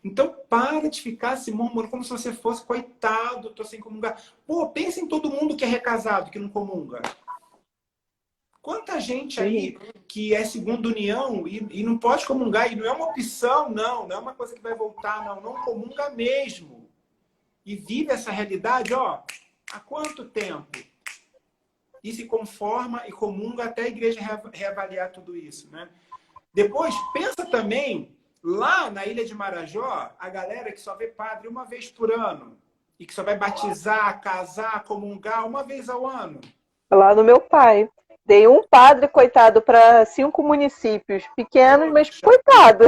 Então, para de ficar se murmurando como se você fosse coitado, estou sem comungar. Pô, pensa em todo mundo que é recasado, que não comunga. Quanta gente aí que é segunda união e não pode comungar, e não é uma opção, não é uma coisa que vai voltar, não comunga mesmo. E vive essa realidade, há quanto tempo? E se conforma e comunga até a igreja reavaliar tudo isso, né? Depois, pensa também, lá na Ilha de Marajó, a galera que só vê padre uma vez por ano, e que só vai batizar, casar, comungar uma vez ao ano. Lá no meu pai. Dei um padre, coitado, para 5 municípios pequenos, mas coitado.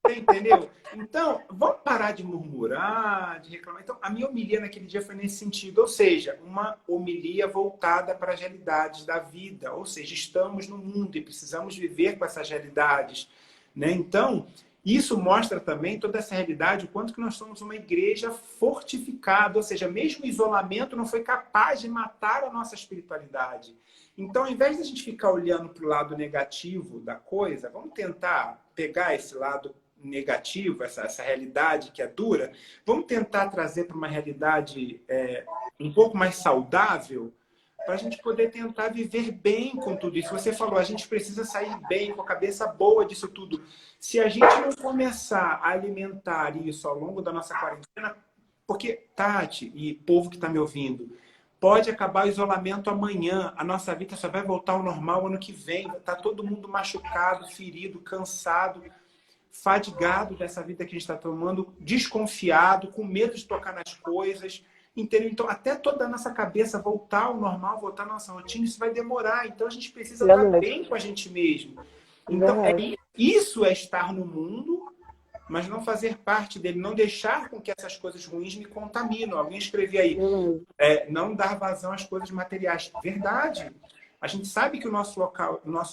Entendeu? Então, vamos parar de murmurar, de reclamar. Então, a minha homilia naquele dia foi nesse sentido, ou seja, uma homilia voltada para as realidades da vida, ou seja, estamos no mundo e precisamos viver com essas realidades, né? Então, isso mostra também toda essa realidade, o quanto que nós somos uma igreja fortificada, ou seja, mesmo o isolamento não foi capaz de matar a nossa espiritualidade. Então, ao invés de a gente ficar olhando para o lado negativo da coisa, vamos tentar pegar esse lado negativo, essa realidade que é dura, vamos tentar trazer para uma realidade um pouco mais saudável, para a gente poder tentar viver bem com tudo isso. Você falou, a gente precisa sair bem, com a cabeça boa disso tudo. Se a gente não começar a alimentar isso ao longo da nossa quarentena, porque, Tati e povo que está me ouvindo, pode acabar o isolamento amanhã, a nossa vida só vai voltar ao normal ano que vem, está todo mundo machucado, ferido, cansado, fadigado dessa vida que a gente está tomando, desconfiado, com medo de tocar nas coisas, entendeu? Então, até toda a nossa cabeça voltar ao normal, voltar à nossa rotina, isso vai demorar. Então, a gente precisa estar bem com a gente mesmo. Então, isso é estar no mundo, mas não fazer parte dele, não deixar com que essas coisas ruins me contaminam. Alguém escrevia aí, não dar vazão às coisas materiais. Verdade. A gente sabe que o nosso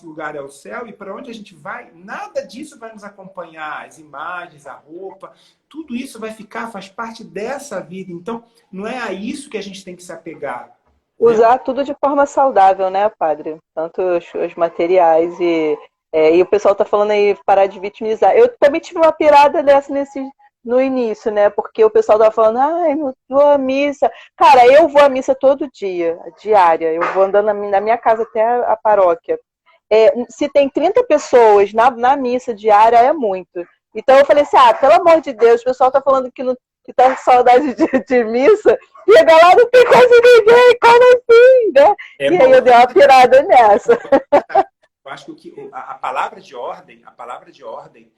lugar é o céu, e para onde a gente vai, nada disso vai nos acompanhar. As imagens, a roupa, tudo isso vai ficar, faz parte dessa vida. Então, não é a isso que a gente tem que se apegar. Usar tudo de forma saudável, né, padre? Tanto os materiais e o pessoal tá falando aí parar de vitimizar. Eu também tive uma pirada dessa no início, né? Porque o pessoal tava falando, não vou à missa. Cara, eu vou à missa todo dia, diária. Eu vou andando na minha casa até a paróquia. Se tem 30 pessoas na missa diária, é muito. Então eu falei assim, pelo amor de Deus, o pessoal tá falando que tá com saudade de missa, e agora não tem quase ninguém, como assim, né? E aí eu dei uma pirada nessa. Eu acho que a palavra de ordem,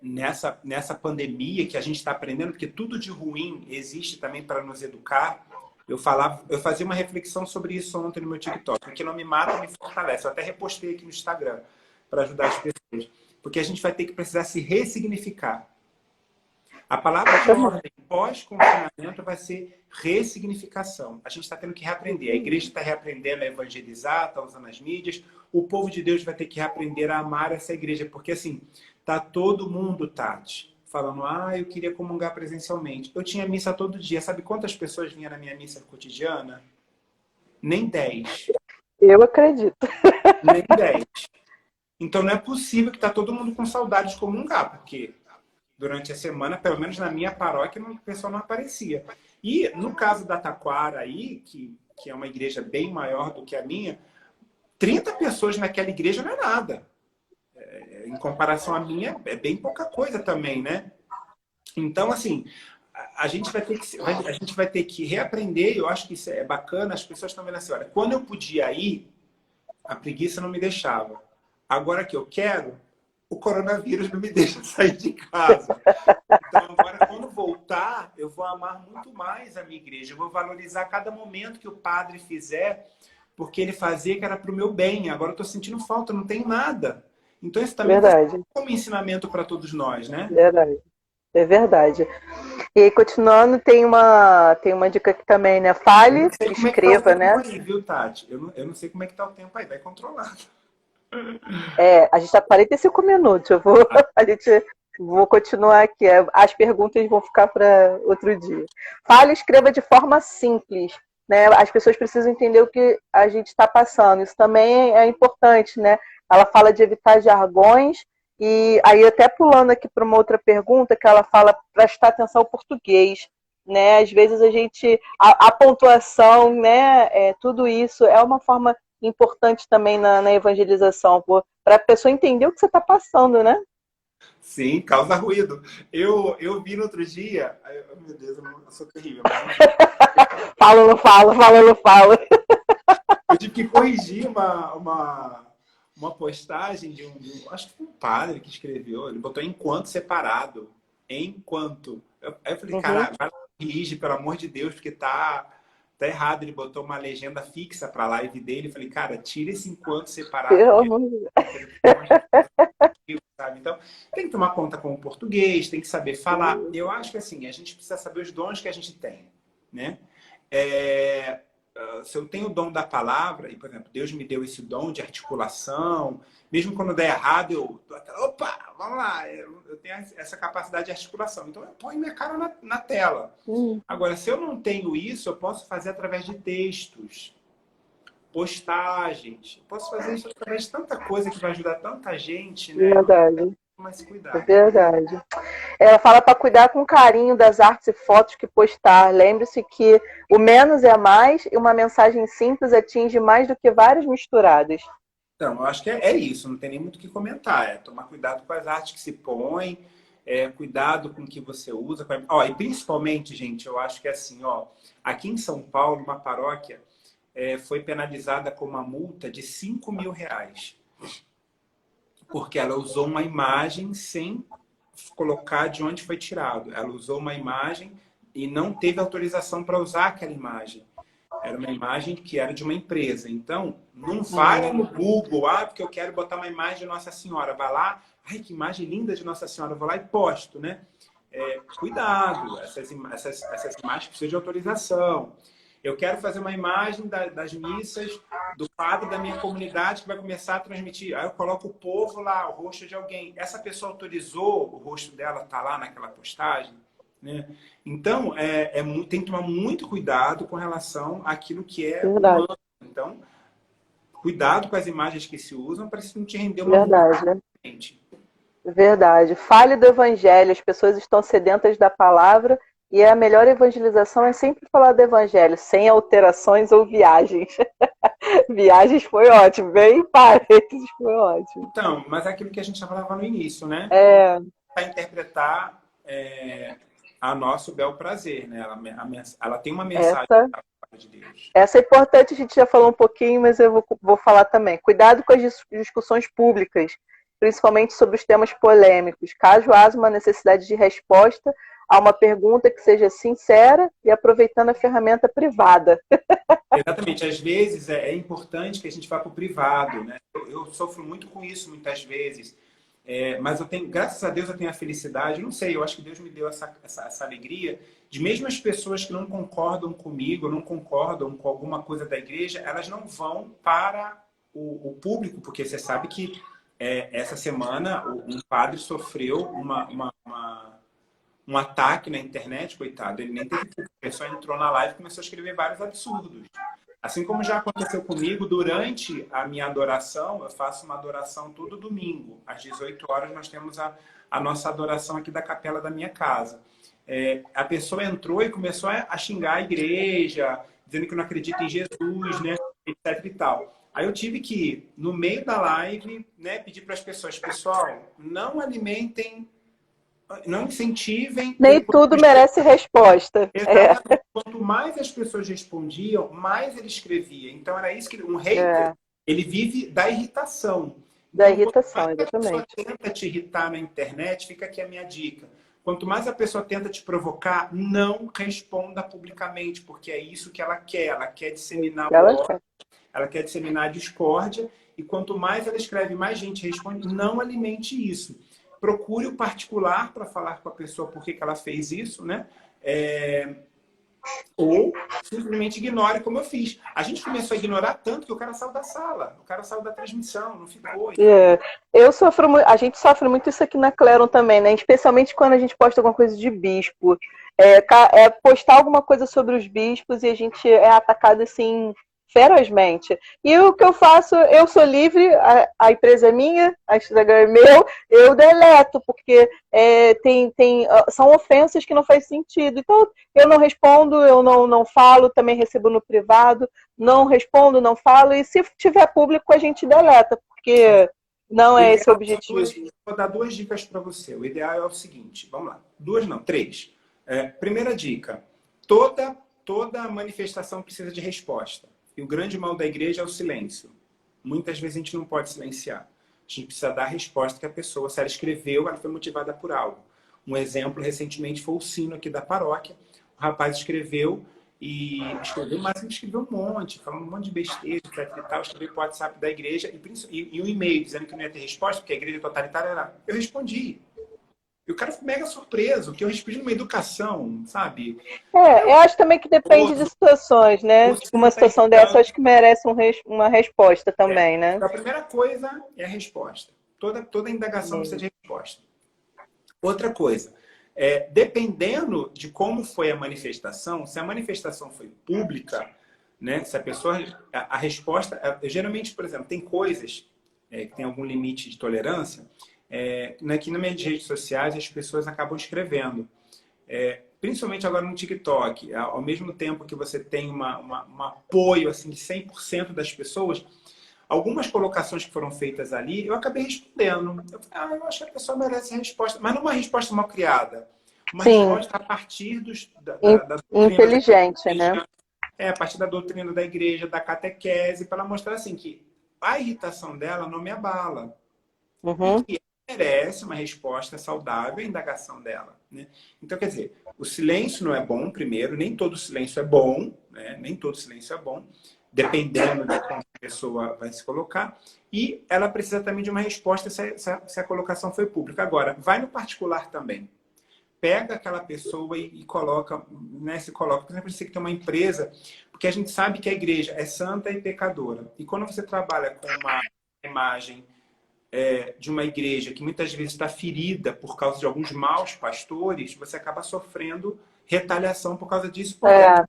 nessa pandemia que a gente está aprendendo, porque tudo de ruim existe também para nos educar. Eu fazia uma reflexão sobre isso ontem no meu TikTok. O que não me mata, me fortalece. Eu até repostei aqui no Instagram para ajudar as pessoas. Porque a gente vai ter que precisar se ressignificar. A palavra de ordem pós-confinamento vai ser ressignificação. A gente está tendo que reaprender. A igreja está reaprendendo a evangelizar, está usando as mídias. O povo de Deus vai ter que reaprender a amar essa igreja. Porque, assim, tá todo mundo, Tati, falando, eu queria comungar presencialmente. Eu tinha missa todo dia. Sabe quantas pessoas vinham na minha missa cotidiana? Nem 10. Eu acredito. Nem 10. Então, não é possível que tá todo mundo com saudade de comungar, porque durante a semana, pelo menos na minha paróquia, o pessoal não aparecia. E no caso da Taquara aí, que é uma igreja bem maior do que a minha, 30 pessoas naquela igreja não é nada. Em comparação à minha, é bem pouca coisa também, né? Então, assim, a gente vai ter que reaprender, eu acho que isso é bacana, as pessoas estão vendo assim, olha, quando eu podia ir, a preguiça não me deixava. Agora que eu quero, o coronavírus não me deixa sair de casa. Então, agora, quando voltar, eu vou amar muito mais a minha igreja. Eu vou valorizar cada momento que o padre fizer, porque ele fazia que era para o meu bem. Agora eu estou sentindo falta, não tem nada. Então isso também está Verdade, como ensinamento para todos nós, né? verdade. É verdade. E aí, continuando, tem uma dica aqui também, né? Eu não Fale, sei como é que tá o escreva, tempo né? aí, viu, Tati? Eu não sei como é que tá o tempo aí, vai controlando. É, a gente está 45 minutos. Eu vou, a gente vou continuar aqui. As perguntas vão ficar para outro dia. Fale, escreva de forma simples, né? As pessoas precisam entender o que a gente está passando. Isso também é importante, né? Ela fala de evitar jargões e aí até pulando aqui para uma outra pergunta que ela fala prestar atenção ao português, né? Às vezes a pontuação, né? Tudo isso é uma forma importante também na evangelização, para a pessoa entender o que você está passando, né? Sim, causa ruído. Eu vi no outro dia. Meu Deus, eu sou terrível, mas enfim. Fala, não fala, fala, não fala. Eu tive que corrigir uma postagem acho que foi um padre que escreveu. Ele botou enquanto separado. Enquanto. Aí eu falei, Uhum. cara, vai lá, corrige, pelo amor de Deus, porque tá errado. Ele botou uma legenda fixa para a live dele. Eu falei, cara, tira esse enquanto separado, Pelo porque amor de Deus. sabe? Então, tem que tomar conta com o português, tem que saber falar. Eu acho que assim, a gente precisa saber os dons que a gente tem, né? É, se eu tenho o dom da palavra, e, por exemplo, Deus me deu esse dom de articulação, mesmo quando der errado, opa, vamos lá, eu tenho essa capacidade de articulação. Então, eu ponho minha cara na tela. Agora, se eu não tenho isso, eu posso fazer através de textos, postagens. Eu posso fazer isso através de tanta coisa que vai ajudar tanta gente, né? Verdade, Mas é cuidado. verdade. Ela fala para cuidar com carinho das artes e fotos que postar. Lembre-se que o menos é mais e uma mensagem simples atinge mais do que várias misturadas. Então, eu acho que é isso, não tem nem muito o que comentar. É tomar cuidado com as artes que se põem, cuidado com o que você usa. Ó, e principalmente, gente, eu acho que é assim, ó, aqui em São Paulo, uma paróquia foi penalizada com uma multa de R$ 5.000, porque ela usou uma imagem sem colocar de onde foi tirado. Ela usou uma imagem e não teve autorização para usar aquela imagem. Era uma imagem que era de uma empresa. Então, não vai no Google, porque eu quero botar uma imagem de Nossa Senhora. Vai lá, ai, que imagem linda de Nossa Senhora. Eu vou lá e posto, né? Cuidado, essas imagens precisam de autorização. Eu quero fazer uma imagem das missas do padre da minha comunidade que vai começar a transmitir. Aí eu coloco o povo lá, o rosto de alguém. Essa pessoa autorizou, o rosto dela tá lá naquela postagem, né? Então, tem que tomar muito cuidado com relação àquilo que é Verdade, humano. Então, cuidado com as imagens que se usam para isso não te render uma multa. verdade. Verdade. Fale do evangelho. As pessoas estão sedentas da palavra e a melhor evangelização é sempre falar do evangelho, sem alterações ou viagens. Viagens foi ótimo, bem parênteses foi ótimo. Então, mas é aquilo que a gente já falava no início, né? É, Para interpretar a nosso bel prazer, né? Ela tem uma mensagem essa, da palavra de Deus. essa é importante, a gente já falou um pouquinho, mas eu vou falar também. Cuidado com as discussões públicas, principalmente sobre os temas polêmicos. Caso haja uma necessidade de resposta a uma pergunta que seja sincera e aproveitando a ferramenta privada. Exatamente. Às vezes é importante que a gente vá para o privado, né? Eu sofro muito com isso muitas vezes. Mas eu tenho, graças a Deus, eu tenho a felicidade, não sei, eu acho que Deus me deu essa alegria de mesmo as pessoas que não concordam comigo, não concordam com alguma coisa da igreja, elas não vão para o público, porque você sabe que essa semana um padre sofreu um ataque na internet, coitado, ele nem teve culpa, a pessoa entrou na live e começou a escrever vários absurdos. Assim como já aconteceu comigo, durante a minha adoração, eu faço uma adoração todo domingo. Às 18 horas nós temos a nossa adoração aqui da capela da minha casa. A pessoa entrou e começou a xingar a igreja, dizendo que não acredita em Jesus, né, etc e tal. Aí eu tive que, no meio da live, né, pedir para as pessoas, pessoal, não alimentem, não incentivem. Nem tudo merece resposta. Exatamente. Quanto mais as pessoas respondiam, mais ele escrevia. Então era isso que um hater, ele vive da irritação. Da Então, quanto irritação, mais a pessoa exatamente. tenta te irritar na internet, fica aqui a minha dica. Quanto mais a pessoa tenta te provocar, não responda publicamente, porque é isso que ela quer. Ela quer disseminar o ódio, ela quer disseminar a discórdia, e quanto mais ela escreve, mais gente responde. Não alimente isso. Procure o particular para falar com a pessoa por que ela fez isso, né? Ou simplesmente ignore, como eu fiz. A gente começou a ignorar tanto que o cara saiu da sala, o cara saiu da transmissão, não ficou. A gente sofre muito isso aqui na Cleron também, né? Especialmente quando a gente posta alguma coisa de bispo. Postar alguma coisa sobre os bispos e a gente é atacado assim ferozmente. E o que eu faço, eu sou livre, a empresa é minha, a Instagram é meu, eu deleto, porque são ofensas que não faz sentido. Então, eu não respondo, eu não falo, também recebo no privado, não respondo, não falo, e se tiver público, a gente deleta, porque não é esse o objetivo. Vou dar 2 dicas para você. O ideal é o seguinte, vamos lá. 2 não, 3. Primeira dica, toda manifestação precisa de resposta. E o grande mal da igreja é o silêncio. Muitas vezes a gente não pode silenciar. A gente precisa dar a resposta que a pessoa, se ela escreveu, ela foi motivada por algo. Um exemplo, recentemente, foi o sino aqui da paróquia. O rapaz escreveu, mas ele escreveu um monte, falando um monte de besteira, etc e tal. Escreveu para o WhatsApp da igreja e um e-mail dizendo que não ia ter resposta, porque a igreja totalitária era... Eu respondi. E o cara ficou mega surpreso, que eu respondi numa educação, sabe? Eu acho também que depende de situações, né? Uma situação dessa, acho que merece uma resposta também, né? A primeira coisa é a resposta. Toda indagação precisa de resposta. Outra coisa, dependendo de como foi a manifestação, se a manifestação foi pública, né? Se a pessoa... A resposta... geralmente, por exemplo, tem coisas que tem algum limite de tolerância... aqui nas minhas redes sociais as pessoas acabam escrevendo. Principalmente agora no TikTok. Ao mesmo tempo que você tem um apoio assim, de 100% das pessoas, algumas colocações que foram feitas ali, eu acabei respondendo. Eu acho que a pessoa merece a resposta. Mas não uma resposta mal criada. Uma resposta a partir da inteligente, da né? A partir da doutrina da igreja, da catequese, para mostrar assim, que a irritação dela não me abala. Uhum. E que merece uma resposta saudável à indagação dela, né? Então, quer dizer, o silêncio não é bom, primeiro, nem todo silêncio é bom, né? Nem todo silêncio é bom, dependendo de como a pessoa vai se colocar, e ela precisa também de uma resposta se a colocação foi pública. Agora, vai no particular também. Pega aquela pessoa e coloca, né? Se coloca, por exemplo, você que tem uma empresa, porque a gente sabe que a igreja é santa e pecadora. E quando você trabalha com uma imagem de uma igreja que muitas vezes está ferida por causa de alguns maus pastores, você acaba sofrendo retaliação por causa disso. Porque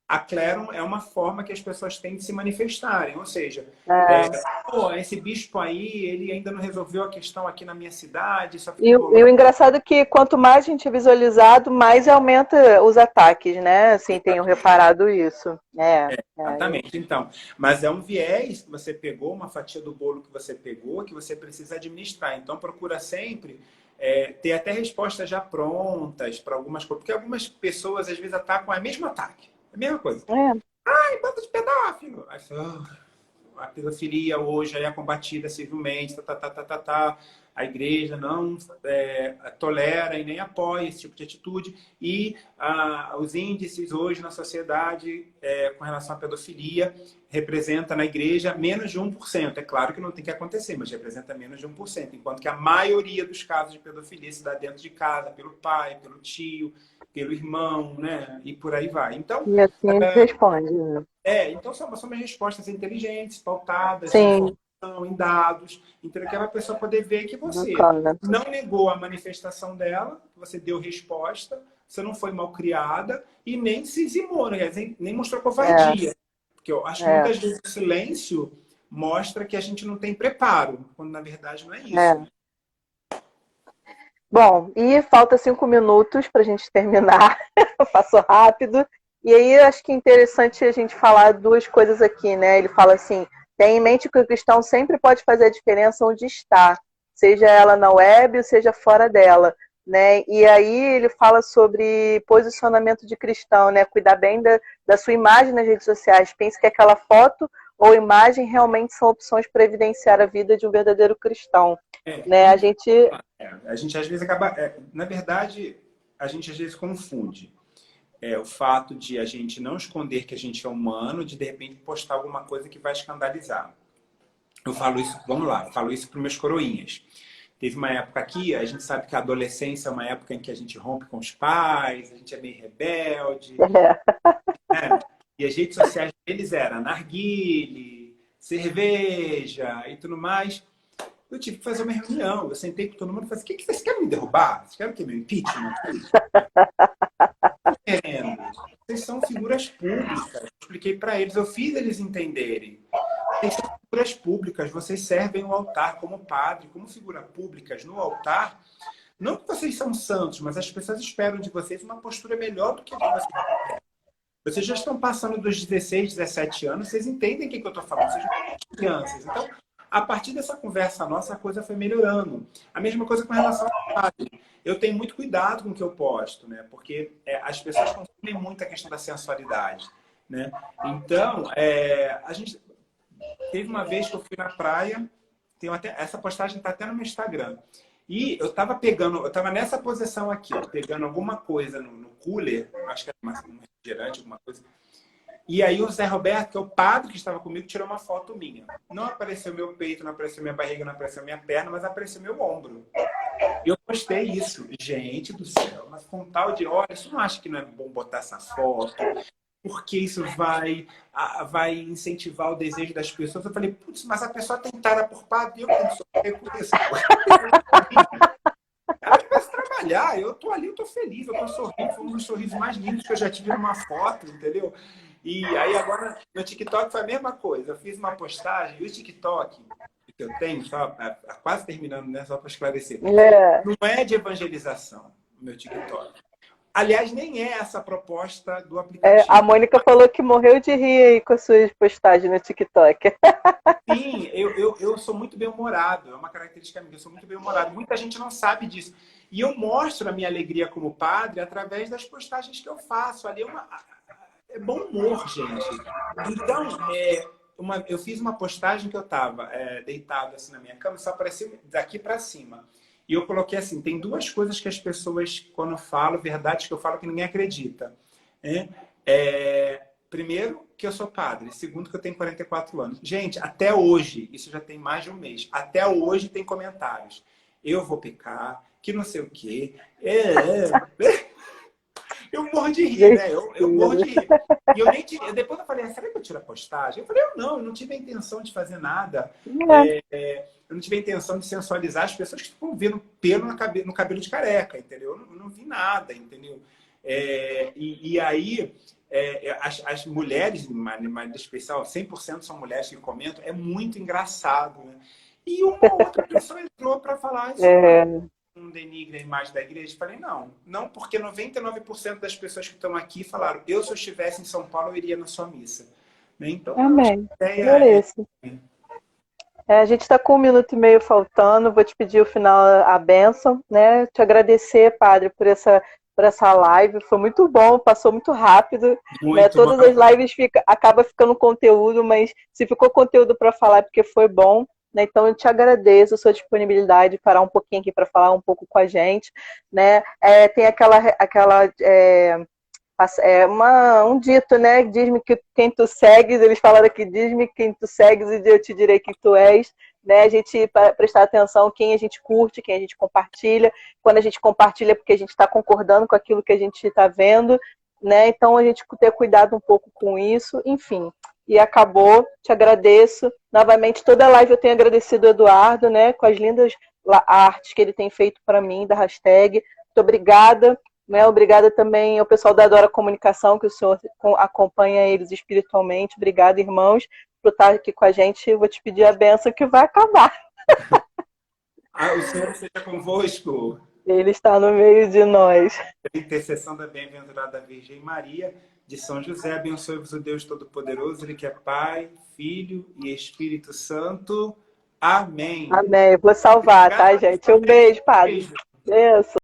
a Cleron é uma forma que as pessoas têm de se manifestarem. Ou seja, esse bispo aí, ele ainda não resolveu a questão aqui na minha cidade. E o engraçado é que quanto mais a gente é visualizado, mais aumenta os ataques, né? Assim, tenho reparado isso. Exatamente. Então, mas é um viés que você pegou, uma fatia do bolo que você pegou, que você precisa administrar. Então, procura sempre ter até respostas já prontas para algumas coisas. Porque algumas pessoas, às vezes, atacam o mesmo ataque. A mesma coisa. Ai, banda de pedófilo. Aí, a pedofilia hoje é combatida civilmente, a igreja não tolera e nem apoia esse tipo de atitude. E os índices hoje na sociedade com relação à pedofilia representa na igreja menos de 1%. É claro que não tem que acontecer, mas representa menos de 1%. Enquanto que a maioria dos casos de pedofilia se dá dentro de casa, pelo pai, pelo tio, pelo irmão, né? E por aí vai. Então, e assim a gente responde. então são respostas inteligentes, pautadas em informação, em dados, então que a pessoa poder ver que você não negou a manifestação dela, que você deu resposta, você não foi mal criada e nem se eximou, né? Nem mostrou covardia. Porque eu acho que muitas vezes o silêncio mostra que a gente não tem preparo, quando na verdade não é isso. Bom, e falta 5 minutos para a gente terminar. Eu passo rápido. E aí, acho que é interessante a gente falar 2 coisas aqui, né? Ele fala assim, tenha em mente que o cristão sempre pode fazer a diferença onde está, seja ela na web ou seja fora dela, né? E aí ele fala sobre posicionamento de cristão, né? Cuidar bem da sua imagem nas redes sociais. Pense que aquela foto ou imagem realmente são opções para evidenciar a vida de um verdadeiro cristão. É, Né? a gente às vezes acaba... na verdade, a gente às vezes confunde o fato de a gente não esconder que a gente é humano, de repente postar alguma coisa que vai escandalizar. Eu falo isso, vamos lá, eu falo isso para meus coroinhas. Teve uma época aqui, a gente sabe que a adolescência é uma época em que a gente rompe com os pais, a gente é meio rebelde, né? E as redes sociais deles eram narguile, cerveja e tudo mais. Eu tive que fazer uma reunião, eu sentei com todo mundo e falei assim, o que vocês querem me derrubar? Vocês querem o quê? Meu impeachment? Querendo. Vocês são figuras públicas. Eu expliquei para eles, eu fiz eles entenderem. Vocês são figuras públicas, vocês servem o altar como padre, como figura públicas no altar. Não que vocês são santos, mas as pessoas esperam de vocês uma postura melhor do que a de vocês. Vocês já estão passando dos 16, 17 anos, vocês entendem o que eu estou falando, vocês não são crianças. Então, a partir dessa conversa nossa, a coisa foi melhorando. A mesma coisa com relação ao padre. Eu tenho muito cuidado com o que eu posto, né? Porque as pessoas confundem muito a questão da sensualidade, né? Então, a gente teve uma vez que eu fui na praia, essa postagem está até no meu Instagram, e eu estava nessa posição aqui, ó, pegando alguma coisa no cooler, acho que era um refrigerante, alguma coisa. E aí o Zé Roberto, que é o padre que estava comigo, tirou uma foto minha. Não apareceu meu peito, não apareceu minha barriga, não apareceu minha perna, mas apareceu meu ombro. E eu postei isso. Gente do céu, mas com um tal de olha, isso não acha que não é bom botar essa foto? Porque isso vai incentivar o desejo das pessoas. Eu falei, putz, mas a pessoa tem tara por padre, eu não sou por isso. Ela começa a trabalhar, eu tô ali, eu tô feliz, eu tô sorrindo, foi um dos sorrisos mais lindos que eu já tive numa foto, entendeu? E aí agora, no TikTok foi a mesma coisa. Eu fiz uma postagem, e o TikTok que eu tenho, só quase terminando, né? Só para esclarecer. Não é de evangelização, o meu TikTok. Aliás, nem é essa a proposta do aplicativo. A Mônica falou que morreu de rir aí com as suas postagens no TikTok. Sim, eu sou muito bem-humorado. É uma característica minha, eu sou muito bem-humorado. Muita gente não sabe disso. E eu mostro a minha alegria como padre através das postagens que eu faço. Ali é bom humor, gente. Então, eu fiz uma postagem que eu estava deitado assim na minha cama, só apareceu daqui para cima. E eu coloquei assim, tem duas coisas que as pessoas, quando eu falo, verdades que eu falo que ninguém acredita. Né? Primeiro, que eu sou padre. Segundo, que eu tenho 44 anos. Gente, até hoje, isso já tem mais de um mês, até hoje tem comentários. Eu vou pecar, que não sei o quê. Eu morro de rir, né? Eu morro de rir. E eu nem tive... Depois eu falei, será que eu tiro a postagem? Eu falei, eu não tive a intenção de fazer nada. Eu não tive a intenção de sensualizar as pessoas que ficam vendo pelo no cabelo de careca, entendeu? Eu não vi nada, entendeu? E aí, as mulheres, de especial, 100% são mulheres que comentam, é muito engraçado, né? E uma outra pessoa entrou para falar isso. Não denigre a imagem da igreja? Falei, não, porque 99% das pessoas que estão aqui falaram, se eu estivesse em São Paulo, eu iria na sua missa. Né? Então, amém. A gente está com 1 minuto e meio faltando, vou te pedir o final, a bênção, né? Te agradecer, padre, por essa live, foi muito bom, passou muito rápido. Né? Todas as lives acaba ficando conteúdo, mas se ficou conteúdo para falar é porque foi bom. Então, eu te agradeço a sua disponibilidade de parar um pouquinho aqui para falar um pouco com a gente. Né? Tem um dito, né? Diz-me quem tu segues, eles falaram aqui, diz-me quem tu segues e eu te direi quem tu és. Né? A gente prestar atenção quem a gente curte, quem a gente compartilha. Quando a gente compartilha é porque a gente está concordando com aquilo que a gente está vendo. Né? Então, a gente ter cuidado um pouco com isso. Enfim. E acabou, te agradeço. Novamente, toda a live eu tenho agradecido ao Eduardo, né, com as lindas artes que ele tem feito para mim, da hashtag. Muito obrigada. Né, obrigada também ao pessoal da Adora Comunicação, que o senhor acompanha eles espiritualmente. Obrigada, irmãos, por estar aqui com a gente. Vou te pedir a bênção que vai acabar. O Senhor esteja convosco. Ele está no meio de nós. A intercessão da bem-aventurada Virgem Maria, de São José, abençoe-vos o Deus Todo-Poderoso, Ele que é Pai, Filho e Espírito Santo. Amém. Amém. Vou salvar, tá, gente? Um beijo, padre. Beijo.